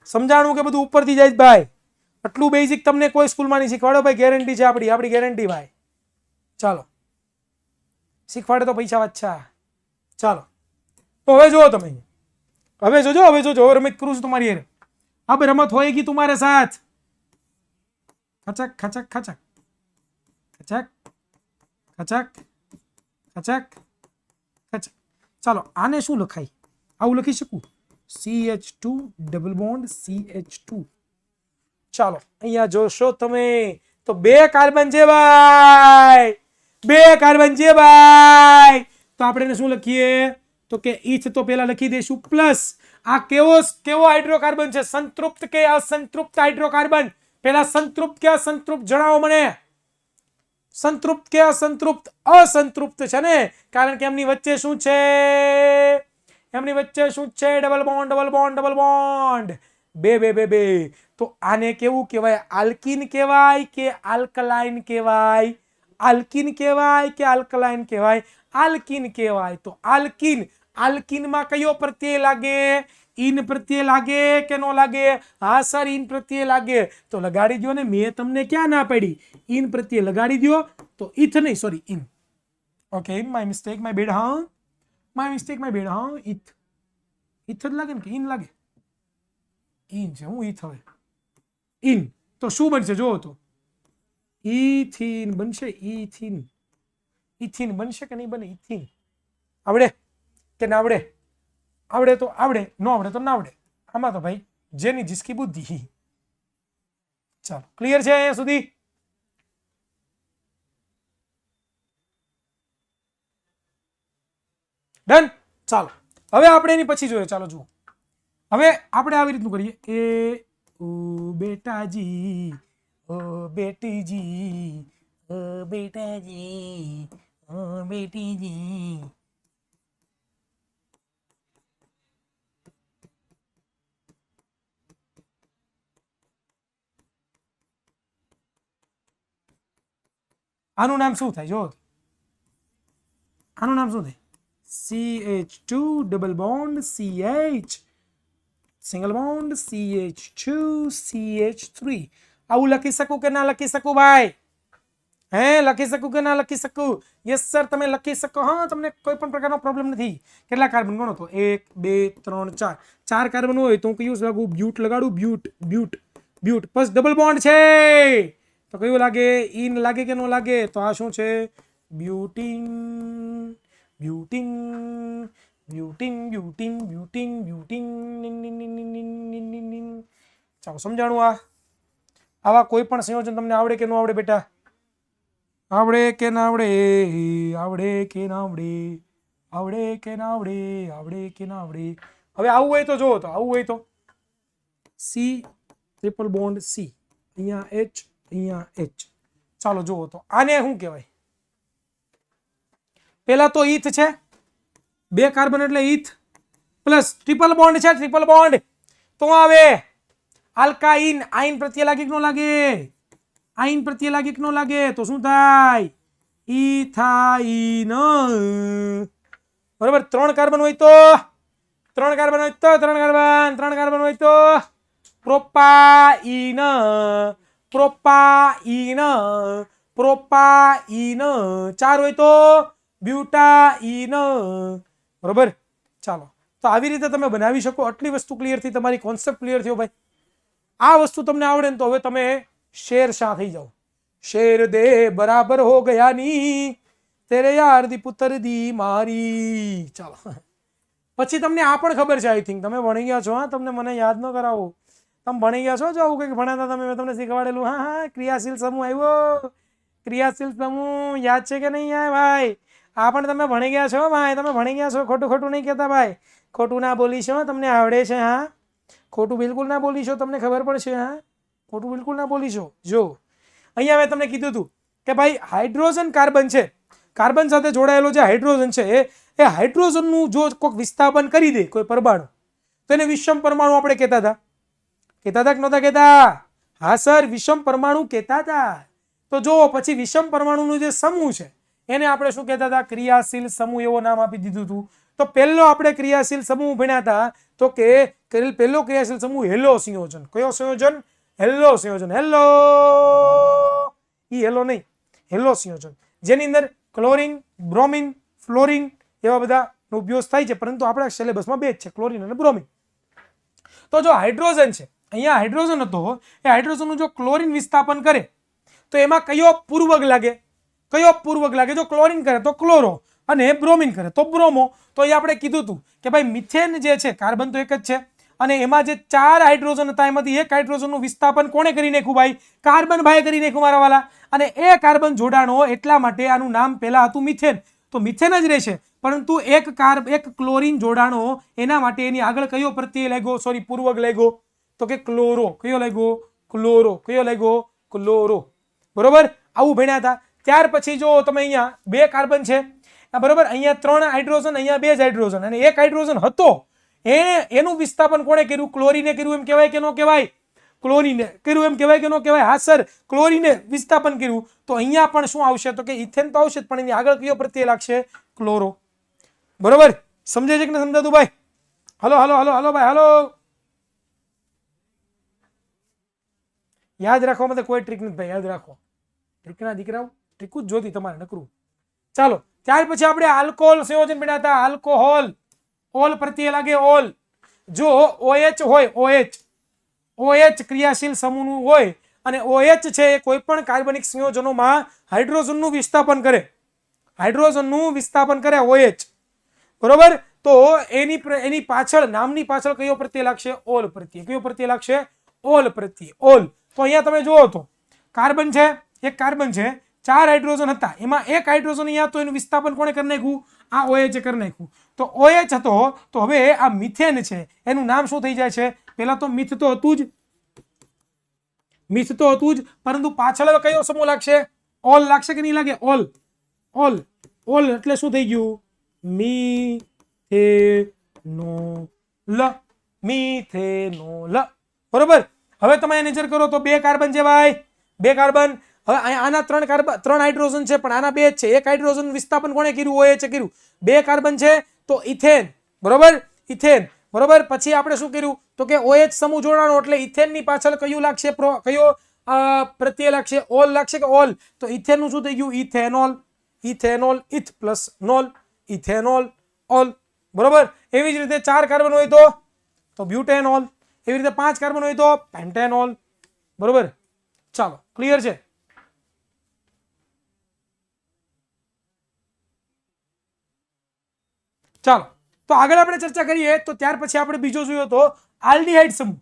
સમજાણું કે બધું ઉપરથી જાય ભાઈ? આટલું બેઝિક તમને કોઈ સ્કૂલમાં નહીં શીખવાડો ભાઈ. ગેરંટી છે આપણી ગેરંટી ભાઈ. ચાલો, શીખવાડે તો પૈસા વાંચા. ચાલો, તો હવે જુઓ તમે. હવે જોજો रमित करूँ तुम्हारी यार. अब रमत होएगी तुम्हारे साथ. खचक खचक खचक खचक खचक खचक खचक. ચાલો, આને શું લખાય? આવું લખી શકું? CH2 double bond CH2. ચાલો, અહીંયા જોશો તમે તો 2 કાર્બન છે ભાઈ. 2 કાર્બન છે ભાઈ. તો આપણે એને શું લખીએ? તો કે ઇથ તો પેલા લખી દઈશું પ્લસ. આ કેવો હાઇડ્રોકાર્બન છે? સંતૃપ્ત કે અસંતૃપ્ત હાઇડ્રોકાર્બન? પેલા સંતૃપ્ત કે અસંતૃપ્ત જણાવો મને. સંતૃપ્ત કે અસંતૃપ્ત? અસંતૃપ્ત છે ને, કારણ કે એમની વચ્ચે શું છે? એમની વચ્ચે શું છે? Double bond double bond double bond. બે. તો આને કેવું કહેવાય? આલ્કિન કહેવાય કે આલ્કલાઇન કહેવાય? આલ્કિન કહેવાય કે આલ્કલાઇન કહેવાય? આલ્કિન કહેવાય. તો આલ્કિન. આલ્કિનમાં કયો પ્રત્યય લાગે? ઇન પ્રત્યય લાગે કે નો લાગે? હા સર, ઇન પ્રત્યય લાગે. તો લગાડી દો ને. મેં તમને ક્યાં ના પાડી? ઇન પ્રત્યય લગાડી દો. તો ઇથ નહીં, sorry, in. Okay, my mistake, my bad, હા, માય મિસ્ટેક, માય બેડ, હા, ઇથ. ઇથ જ લાગે ને કે ઇન લાગે? ઇન છે. હું ઇથ હવે ઇન, તો શું બનશે જોવો તો ઇથિન બનશે. ઇથિન, ઇથિન બનશે કે નહીં બને? ઇથિન. આવડે કે ના આવડે? આવડે તો આવડે, ન આવડે તો ના આવડે. આમાં તો ભાઈ જેની જીસકી બુદ્ધિ. ચાલો, ક્લિયર છે અહીંયા સુધી? ડન. ચાલો, હવે આપણે એની પછી જોઈએ. ચાલો જુઓ, હવે આપણે આવી રીતનું કરીએ. ઓ બેટાજી, ઓ બેટીજી, ઓ બેટાજી, ઓ બેટીજી. આનું નામ શું થાય? જો આનું નામ શું થાય? CH2 double bond CH, single bond CH2 CH3. આવું લખી શકું કે ના લખી શકું ભાઈ? હે, લખી શકું કે ના લખી શકું? યસ સર, તમે લખી શકો. હા, તમને કોઈ પણ પ્રકારનો પ્રોબ્લેમ નથી. કેટલા કાર્બન ગણો તો 1 2 3 4. 4 કાર્બન હોય તો હું કયું લાગુ? બ્યુટ લગાડું. બ્યુટ, બ્યુટ, બ્યુટ. બસ ડબલ બોન્ડ છે તો કયું લાગે? ઇન લાગે કે નો લાગે? તો આ શું છે? બ્યુટીન, બ્યુટીન, બ્યુટીન, બ્યુટીન, બ્યુટીન, બ્યુટીન. ચાલો, સમજાણું? આવા કોઈ પણ સંયોજન તમને આવડે કે ન આવડે બેટા? આવડે કે ના આવડે? આવડે કે ના આવડે? આવડે કે ના આવડે? આવડે કે ના આવડે? હવે આવું હોય તો જોવો, તો આવું હોય તો C ટ્રિપલ બોન્ડ C, અહીંયા H, અહીંયા H. ચાલો જુઓ તો આને શું કહેવાય? પેલા તો ઇથ છે, 2 કાર્બન એટલે ઇથ, પ્લસ ટ્રિપલ બોન્ડ છે, ટ્રિપલ બોન્ડ તો આવે આલ્કાઇન. આઇન પ્રત્યે લાગે કે ન લાગે? આઇન પ્રત્યે લાગે કે ન લાગે? તો શું થાય? ઇથાઇન. બરોબર. 3 કાર્બન હોય તો 3 કાર્બન હોય તો 3 કાર્બન 3 કાર્બન હોય તો પ્રોપાઇન, પ્રોપાઇન, પ્રોપાઇન. 4 હોય તો બ્યુટાઇન. બરોબર. ચાલો, તો આવી રીતે તમે બનાવી શકો. આટલી વસ્તુ ક્લિયર થઈ, તમારી કોન્સેપ્ટ ક્લિયર થયો ભાઈ. આ વસ્તુ તમને આવડે ને તો હવે તમે શેરશાહ થઈ જાઓ. શેર દે બરાબર હો ગયા ની, તેરે યાર દી પુત્ર દી મારી. ચાલો, પછી તમને આ પણ ખબર છે, આઈ થિંક તમે ભણી ગયા છો. હા, તમને મને યાદ ન કરાવો. તમે ભણી ગયા છો? જો આવું કંઈક ભણ્યા હતા તમે, મેં તમને શીખવાડેલું. હા હા, ક્રિયાશીલ સમૂહ આવ્યો. ક્રિયાશીલ સમૂહ યાદ છે કે નહીં યાર ભાઈ? આ પણ તમે ભણી ગયા છો ભાઈ, તમે ભણી ગયા છો. ખોટું ખોટું નહીં કહેતા ભાઈ. ખોટું ના બોલીશો, તમને આવડે છે. હા, ખોટું બિલકુલ ના બોલીશો, તમને ખબર પડશે. હા, ખોટું બિલકુલ ના બોલીશો. જો અહીંયા મેં તમને કીધું હતું કે ભાઈ હાઇડ્રોજન કાર્બન છે, કાર્બન સાથે જોડાયેલો જે હાઇડ્રોજન છે એ હાઇડ્રોજનનું જો કોઈક વિસ્થાપન કરી દે કોઈ પરમાણુ, તો એને વિષમ પરમાણુ આપણે કહેતા હતા. કહેતા હતા કે નહોતા કહેતા? હા સર, વિષમ પરમાણુ કહેતા હતા. તો જો પછી વિષમ પરમાણુનું જે સમૂહ છે એને આપણે શું કહેતા હતા? ક્રિયાશીલ સમૂહ એવો નામ આપી દીધું હતું. તો પહેલો આપણે ક્રિયાશીલ સમૂહ ભણ્યા હતા તો કે પહેલો ક્રિયાશીલ સમૂહ હેલો સંયોજન. કયો સંયોજન? હેલો સંયોજન. હેલો, ઈ હેલો નહીં, હેલો સંયોજન, જેની અંદર ક્લોરીન, બ્રોમિન, ફ્લોરિન એવા બધા નો ઉપયોગ થાય છે. પરંતુ આપણા સિલેબસમાં 2 જ છે, ક્લોરીન અને બ્રોમિન. તો જો હાઇડ્રોજન છે, અહીંયા હાઇડ્રોજન હતો, એ હાઇડ્રોજનનું જો ક્લોરીન વિસ્થાપન કરે તો એમાં કયો પૂર્વક લાગે? કયો પૂર્વક લાગે? જો ક્લોરીન કરે તો ક્લોરો અને બ્રોમિન કરે તો બ્રોમો. તો એ આપણે કીધું હતું કે ભાઈ મિથેન જે છે, કાર્બન તો એક જ છે, અને એમાં જે 4 હાઇડ્રોજન હતા એમાંથી એક હાઇડ્રોજનનું વિસ્થાપન કોણે કરી નાખ્યું ભાઈ? કાર્બન ભાઈ કરી નાખ્યું મારા વાલા. અને એ કાર્બન જોડાણો એટલા માટે આનું નામ પહેલા હતું મિથેન. તો મિથેન જ રહેશે, પરંતુ એક ક્લોરીન જોડાણો એના માટે એની આગળ કયો પ્રત્યય લાગ્યો? સોરી, પૂર્વક લાગ્યો. તો કે ક્લોરો. કયો લાગ્યો? ક્લોરો. કયો લાગ્યો? ક્લોરો. બરોબર. આવું ભણ્યા હતા. ત્યાર પછી જો તમે અહીંયા 2 કાર્બન છે, બરોબર, અહીંયા 3 હાઇડ્રોજન, અહીંયા 2 જ હાઇડ્રોજન, અને એક હાઇડ્રોજન હતો એનું વિસ્થાપન કોણે કર્યું? ક્લોરીને કર્યું. એમ કહેવાય કે ન કહેવાય? ક્લોરીને કર્યું એમ કહેવાય કે ન કહેવાય? હા સર, ક્લોરીને વિસ્થાપન કર્યું. તો અહીંયા પણ શું આવશે? તો કે ઇથેન તો આવશે, પણ એની આગળ કયો પ્રત્યય લાગશે? ક્લોરો. બરોબર. સમજે છે કે નહીં સમજાતું ભાઈ? હલો હલો હલો હલો ભાઈ, હલો. યાદ રાખવા માટે કોઈ ટ્રીક નથી ભાઈ, યાદ રાખો. ટ્રીકના દીકરાઓ ટ્રીકું જ જોતી તમારે નકરું. ચાલો ત્યાર પછી આપણે આલ્કોહોલ સંયોજન ભણ્યા હતા. આલ્કોહોલ, ઓલ પ્રત્યય લાગે ઓલ. જો OH હોય, OH ક્રિયાશીલ સમૂહનું હોય અને OH છે એ કોઈ પણ કાર્બનિક સંયોજનોમાં હાઇડ્રોજનનું વિસ્થાપન કરે, OH, બરોબર. તો એની પાછળ, નામની પાછળ કયો પ્રત્યય લાગશે? ઓલ પ્રત્યય. કયો પ્રત્યય લાગશે? ઓલ પ્રત્યય, ઓલ. તો અહીંયા તમે જુઓ તો કાર્બન છે, એક કાર્બન છે, 4 હાઇડ્રોજન હતા, એમાં એક હાઇડ્રોજન અહીંયા, તો એનું વિસ્થાપન કોણે કરી નાખ્યું? આ OH કરી નાખ્યું. તો OH હતો, તો હવે આ મિથેન છે, એનું નામ શું થઈ જાય છે? પહેલા તો મિથ તો હતું જ, પરંતુ પાછળ હવે કયો સમૂહ લાગશે? ઓલ લાગશે કે નહીં લાગે? ઓલ એટલે શું થઈ ગયું? મિથેનોલ. બરોબર. હવે તમે નજર કરો તો 2 કાર્બન છે ભાઈ, 2 કાર્બન. હવે આના 3 હાઇડ્રોજન છે, પણ આના 2 જ છે. એક હાઇડ્રોજન વિસ્થાપન કોણે કર્યું? OH કર્યું. 2 કાર્બન છે તો ઇથેન, બરોબર, ઇથેન, બરોબર. પછી આપણે શું કર્યું તો કે OH સમૂહ જોડાણો, એટલે ઇથેનની પાછળ કયું લાગશે? કયો પ્રત્યય લાગશે? ઓલ લાગશે કે ઓલ? તો ઇથેન નું શું થઈ ગયું? ઇથેનોલ, ઇથ પ્લસ નોલ, ઇથેનોલ, ઓલ, બરોબર. એવી જ રીતે 4 કાર્બન હોય તો બ્યુટેનોલ, એવી રીતે 5 કાર્બન હોય તો પેન્ટેનોલ, બરોબર. ચાલો, ક્લિયર છે? ચાલો, તો આગળ આપણે ચર્ચા કરીએ. તો ત્યાર પછી આપણે બીજો જોયો તો આલ્ડીહાઇડ સમૂહ.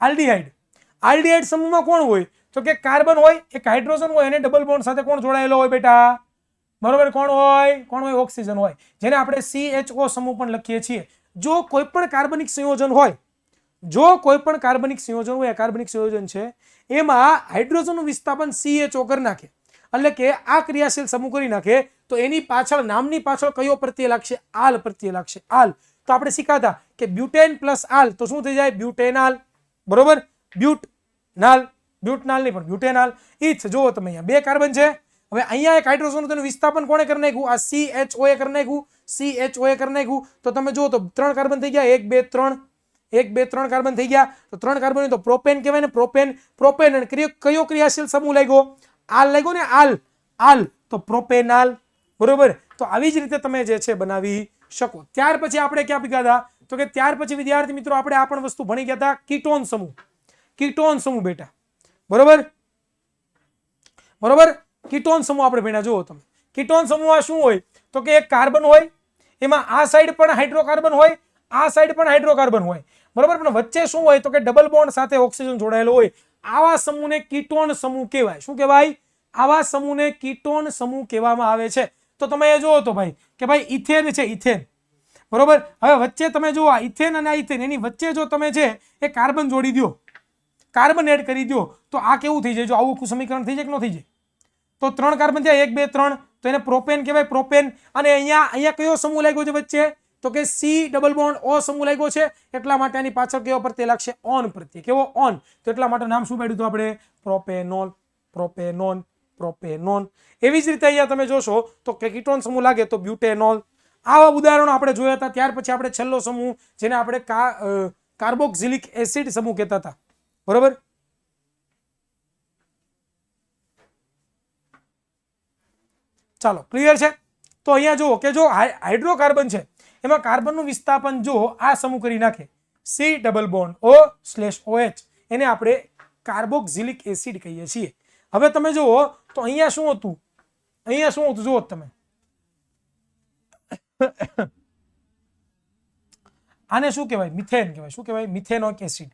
આલ્ડીહાઇડ સમૂહમાં કોણ હોય? તો કે કાર્બન હોય, એક હાઇડ્રોજન હોય અને ડબલ બોન્ડ સાથે કોણ જોડાયેલો હોય બેટા? બરોબર. કોણ હોય? ઓક્સિજન હોય, જેને આપણે CHO સમૂહ પણ લખીએ છીએ. જો કોઈ પણ કાર્બનિક સંયોજન હોય, કાર્બનિક સંયોજન છે, એમાં હાઇડ્રોજનનું વિસ્થાપન CHO કરી નાખે, એટલે કે આ ક્રિયાશીલ સમૂહ કરી નાખે, તો એની પાછળ, નામની પાછળ કયો પ્રત્યય લાગશે? આલ પ્રત્યય લાગશે. આલ. તો આપણે શીખાતા કે બ્યુટેન પ્લસ આલ તો શું થઈ જાય? બ્યુટેનાલ, બરોબર. બ્યુટનાલ નહીં પણ બ્યુટેનાલ. ઇથ જુઓ તમે, અહીંયા 2 કાર્બન છે. હવે અહીંયા એક હાઇડ્રોજન, તેનું વિસ્થાપન કોણે કરી નાખ્યું? આ CHO એ કરી નાખ્યું. તો તમે જુઓ તો 3 કાર્બન થઈ ગયા, 1 2 3 કાર્બન થઈ ગયા. તો 3 કાર્બન હોય તો પ્રોપેન કહેવાય ને, પ્રોપેન. અને કયો ક્રિયાશીલ સમૂહ લાગ્યો? આલ લાગ્યો ને, આલ. તો પ્રોપેનાલ, બરોબર. તો આવી જ રીતે તમે જે છે બનાવી શકો. ત્યાર પછી આપણે ક્યાં ભેગા હતા? તો કે ત્યાર પછી વિદ્યાર્થી મિત્રો આપણે આ પણ વસ્તુ ભણી ગયા હતા, કીટોન સમૂહ બેટા, બરોબર. કીટોન સમૂહ આપણે ભણ્યા. જુઓ તમે, કીટોન સમૂહમાં શું હોય? તો કે એક કાર્બન હોય, એમાં આ સાઈડ પણ હાઇડ્રોકાર્બન હોય, આ સાઈડ પણ હાઇડ્રોકાર્બન હોય, બરોબર. પણ વચ્ચે શું હોય? તો કે ડબલ બોન્ડ સાથે ઓક્સિજન જોડાયેલો હોય. આવા સમૂહને કીટોન સમૂહ કહેવાય. શું કહેવાય? આવા સમૂહને કીટોન સમૂહ કહેવામાં આવે છે. તો તમે એ જુઓ તો ભાઈ કે ભાઈ ઇથેન છે, ઇથેન, બરોબર. હવે વચ્ચે તમે જુઓ આ ઇથેન અને આ ઇથેન, એની વચ્ચે જો તમે છે એ કાર્બન જોડી દો, કાર્બન એડ કરી દો, તો આ કેવું થઈ જાય? જો આવું સમીકરણ થઈ જાય કે ન થઈ જાય? તો 3 કાર્બન થયા, 1 2 3, તો એને પ્રોપેન કહેવાય, પ્રોપેન. અને અહીંયા કયો સમૂહ લાગ્યો છે વચ્ચે? તો કે C ડબલ બોન્ડ O સમૂહ લાગ્યો છે, એટલા માટે આની પાછળ કયો પ્રત્યય લાગશે? ઓન પ્રત્યય. કેવો? ઓન. તો એટલા માટે નામ શું પાડ્યું હતું આપણે? પ્રોપેનોન. એવી જ રીતે અહીંયા તમે જોશો તો કે કીટોન સમૂહ લાગે તો બ્યુટેનોલ. આવા ઉદાહરણો આપણે જોયા હતા. ત્યાર પછી આપણે છેલ્લો સમૂહ, જેને આપણે કાર્બોક્સિલિક એસિડ સમૂહ કહેતા હતા, બરોબર. ચાલો, ક્લિયર છે? તો અહીંયા જુઓ કે જો હાઇડ્રોકાર્બન છે, એમાં કાર્બનનું વિસ્થાપન જો આ સમૂહ કરી નાખે, C ડબલ બોન્ડ O/OH, એને આપણે કાર્બોક્સિલિક એસિડ કહીએ છીએ. હવે તમે જુઓ તો અહીંયા શું હતું? જુઓ તમે, આને શું કહેવાય? મિથેન કહેવાય. શું કહેવાય? મિથેનોઇક એસિડ,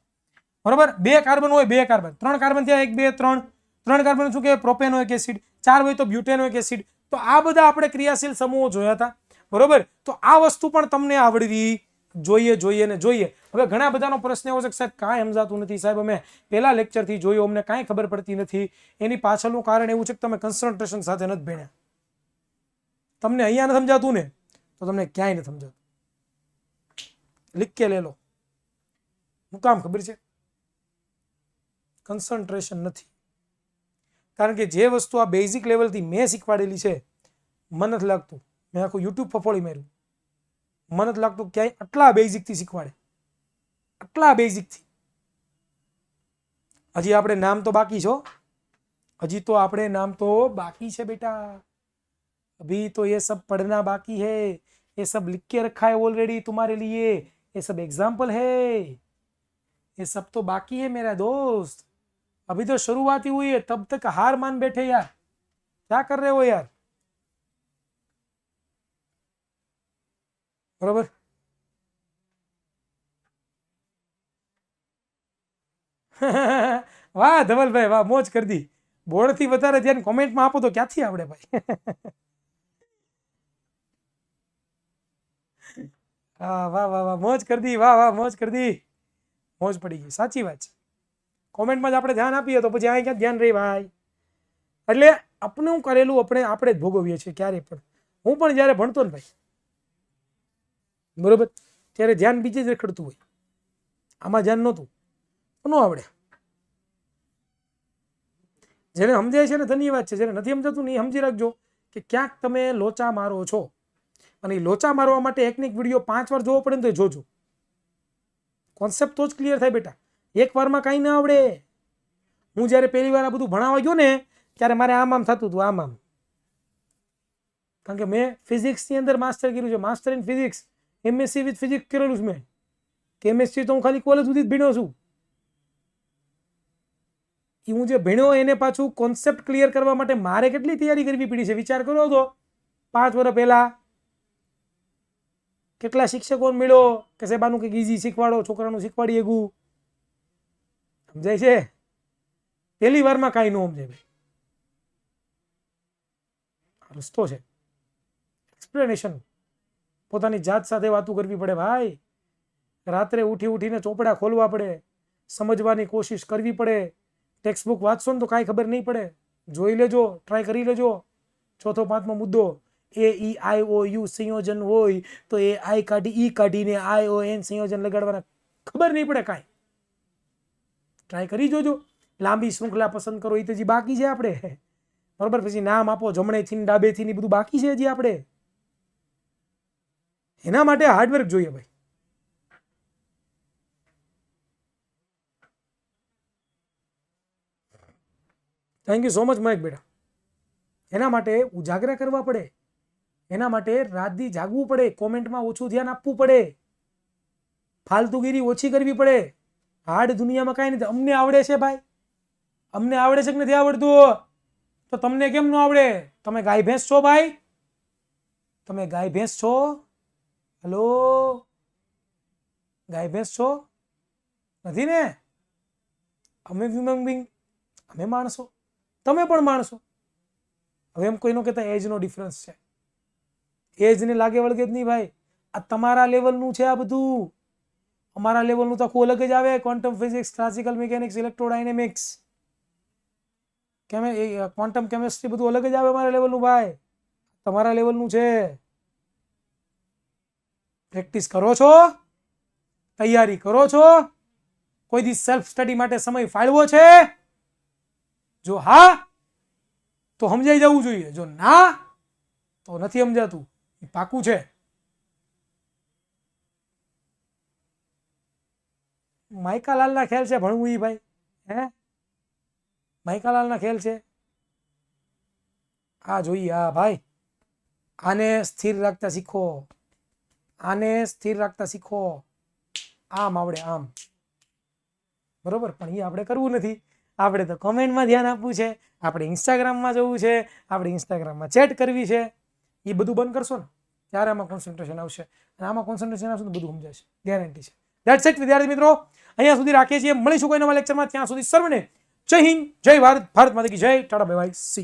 બરોબર. 2 કાર્બન હોય, 2 કાર્બન, 3 કાર્બન થયા, 1 2 3, 3 કાર્બન શું કહેવાય? Propanoic acid. 4 હોય તો બ્યુટેનોઇક એસિડ. તો આ બધા આપણે ક્રિયાશીલ સમૂહો જોયા હતા, બરોબર. તો આ વસ્તુ પણ તમને આવડવી જોઈએ. હવે ઘણા બધાનો પ્રશ્ન એવો છે કે સાહેબ કાંઈ સમજાતું નથી, સાહેબ અમે પહેલા લેક્ચરથી જોયું, અમને કાંઈ ખબર પડતી નથી. એની પાછળનું કારણ એવું છે કે તમે કન્સન્ટ્રેશન સાથે નથી ભણ્યા. તમને અહીંયા નથી સમજાતું ને, તો તમને ક્યાંય નથી સમજાતું. લીખ કે લે લો. હું કામ ખબર છે? કન્સન્ટ્રેશન નથી. કારણ કે જે વસ્તુ આ બેઝિક લેવલથી મેં શીખવાડેલી છે, મને નથી લાગતું મેં આખું યુટ્યુબ ફફોડી માર્યું. મને નથી લાગતું ક્યાંય આટલા બેઝિકથી શીખવાડે, આટલા બેઝિકથી. હજી આપણે નામ તો બાકી છો, अभी तो आपने नाम तो बाकी है बेटा, अभी तो ये सब पढ़ना बाकी है, ये सब लिख के रखा है ऑलरेडी तुम्हारे लिए, ये सब एग्जाम्पल है, ये सब तो बाकी है मेरा दोस्त। अभी तो शुरुआत ही हुई है, तब तक हार मान बैठे यार, क्या कर रहे हो यार। बरोबर। वाह धवल भाई वाह, मोज कर दी। बोर्ड थी વધારે ધ્યાન કોમેન્ટમાં આપો તો ક્યાંથી આવડે ભાઈ। હા વાહ વાહ વાહ, મોજ કરી દી, વાહ વાહ મોજ કરી દી, મોજ પડી ગઈ, સાચી વાત છે। કોમેન્ટમાં જ આપણે ધ્યાન આપીએ તો પછી અહીં ક્યાં ધ્યાન રહી ભાઈ। એટલે આપણું કરેલું આપણે જ ભોગવીએ છીએ ક્યારે પણ। હું પણ જ્યારે ભણતો ને ભાઈ, બરોબર, ત્યારે ધ્યાન બીજે જ રખડતું હોય, આમાં ધ્યાન નહોતું, ન આવડે। જેને સમજાય છે ને ધન્યવાદ છે, જેને નથી સમજાતું ને એ સમજી રાખજો કે ક્યાંક તમે લોચા મારો છો, અને એ લોચા મારવા માટે એકને એક વિડીયો 5 વાર જોવો પડે ને તો જોજો, કોન્સેપ્ટ તો જ ક્લિયર થાય બેટા, એક વારમાં કાંઈ ના આવડે। હું જ્યારે પહેલી વાર આ બધું ભણાવવા ગયો ને ત્યારે મારે આમ થતું હતું, આમ, કારણ કે મેં ફિઝિક્સની અંદર માસ્ટર કર્યું છે, master in physics, MSc with physics કરેલું છે મેં, કેમેસ્ટ્રી તો હું ખાલી કોલેજ સુધી જ ભણ્યો છું। હું જે ભણ્યો એને પાછું કોન્સેપ્ટ ક્લિયર કરવા માટે મારે કેટલી તૈયારી કરવી પડી છે વિચાર કરો તો। 5 વર્ષ પહેલા કેટલા શિક્ષકો મળ્યો કે સાહેબ આનું કંઈક ઈઝી શીખવાડો, છોકરાનું શીખવાડી શકું, સમજાય છે? પહેલી વારમાં કાંઈ ન સમજાય ભાઈ, રસ્તો છે એક્સપ્લેનેશન, પોતાની જાત સાથે વાતો કરવી પડે ભાઈ, રાત્રે ઉઠીને ચોપડા ખોલવા પડે, સમજવાની કોશિશ કરવી પડે। ટેક્સ્ટ બુક વાંચશો ને તો કાંઈ ખબર નહીં પડે, જોઈ લેજો, ટ્રાય કરી લેજો। ચોથો પાંચમો મુદ્દો, એ ઈ આઈ ઓ યુ સંયોજન હોય તો એ આઈ કાઢી ઈ કાઢીને આઈ ઓ એન સંયોજન લગાડવાના, ખબર નહીં પડે કાંઈ, ટ્રાય કરી જોજો। લાંબી શૃંખલા પસંદ કરો, એ તો હજી બાકી છે આપણે, બરોબર। પછી નામ આપો જમણેથી ને ડાબેથી ને બધું બાકી છે હજી આપણે, એના માટે હાર્ડવર્ક જોઈએ ભાઈ। થેન્ક યુ સો મચ મહેક બેટા। એના માટે ઉજાગરા કરવા પડે, એના માટે રાતથી જાગવું પડે, કોમેન્ટમાં ઓછું ધ્યાન આપવું પડે, ફાલતુગીરી ઓછી કરવી પડે। હાર્ડ દુનિયામાં કાંઈ નથી, અમને આવડે છે ભાઈ, અમને આવડે છે કે નથી આવડતું? તો તમને કેમ ન આવડે? તમે ગાય ભેંસ છો ભાઈ? તમે ગાય ભેંસ છો? હલો, ગાય ભેંસ છો? નથી ને? અમે હ્યુમન બીંગ, અમે માણસો, તમે પણ માણસો। હવે એમ કોઈનો કહેતા એજનો ડિફરન્સ છે, એજને લાગે વળગે જ નહીં ભાઈ, આ તમારા લેવલનું છે આ બધું, અમારા લેવલનું તો આખું અલગ જ આવે, quantum physics, classical mechanics, electrodynamics, quantum chemistry બધું અલગ જ આવે અમારા લેવલનું ભાઈ, તમારા લેવલનું છે। પ્રેક્ટિસ કરો છો? તૈયારી કરો છો? કોઈ દી સેલ્ફ સ્ટડી માટે સમય ફાળવો છે? જો હા તો સમજાઈ જવું જોઈએ, જો ના તો નથી સમજાતું, પાકું છે। માઇકાલાલના ખેલ છે ભણવું ઈ ભાઈ, હે માઇકાલાલના ખેલ છે આ જોઈએ, આ ભાઈ આને સ્થિર રાખતા શીખો, આને સ્થિર રાખતા શીખો, આમ આવડે આમ, બરોબર। પણ એ આપણે કરવું નથી, આપણે તો કોમેન્ટમાં ધ્યાન આપવું છે, આપણે ઇન્સ્ટાગ્રામમાં જવું છે, આપણે ઇન્સ્ટાગ્રામમાં ચેટ કરવી છે, એ બધું બંધ કરશો ને ત્યારે આમાં કોન્સન્ટ્રેશન આવશે, અને આમાં કોન્સન્ટ્રેશન આવશે તો બધું સમજાશે, ગેરંટી છે। ધેટ્સ ઇટ વિદ્યાર્થી મિત્રો, અહીંયા સુધી રાખીએ છીએ, મળીશું કોઈ નવા લેક્ચરમાં, ત્યાં સુધી સર્વને જય હિન્દ, જય ભારત, ભારત માતા કી જય, ટાટા બાય બાય, સી।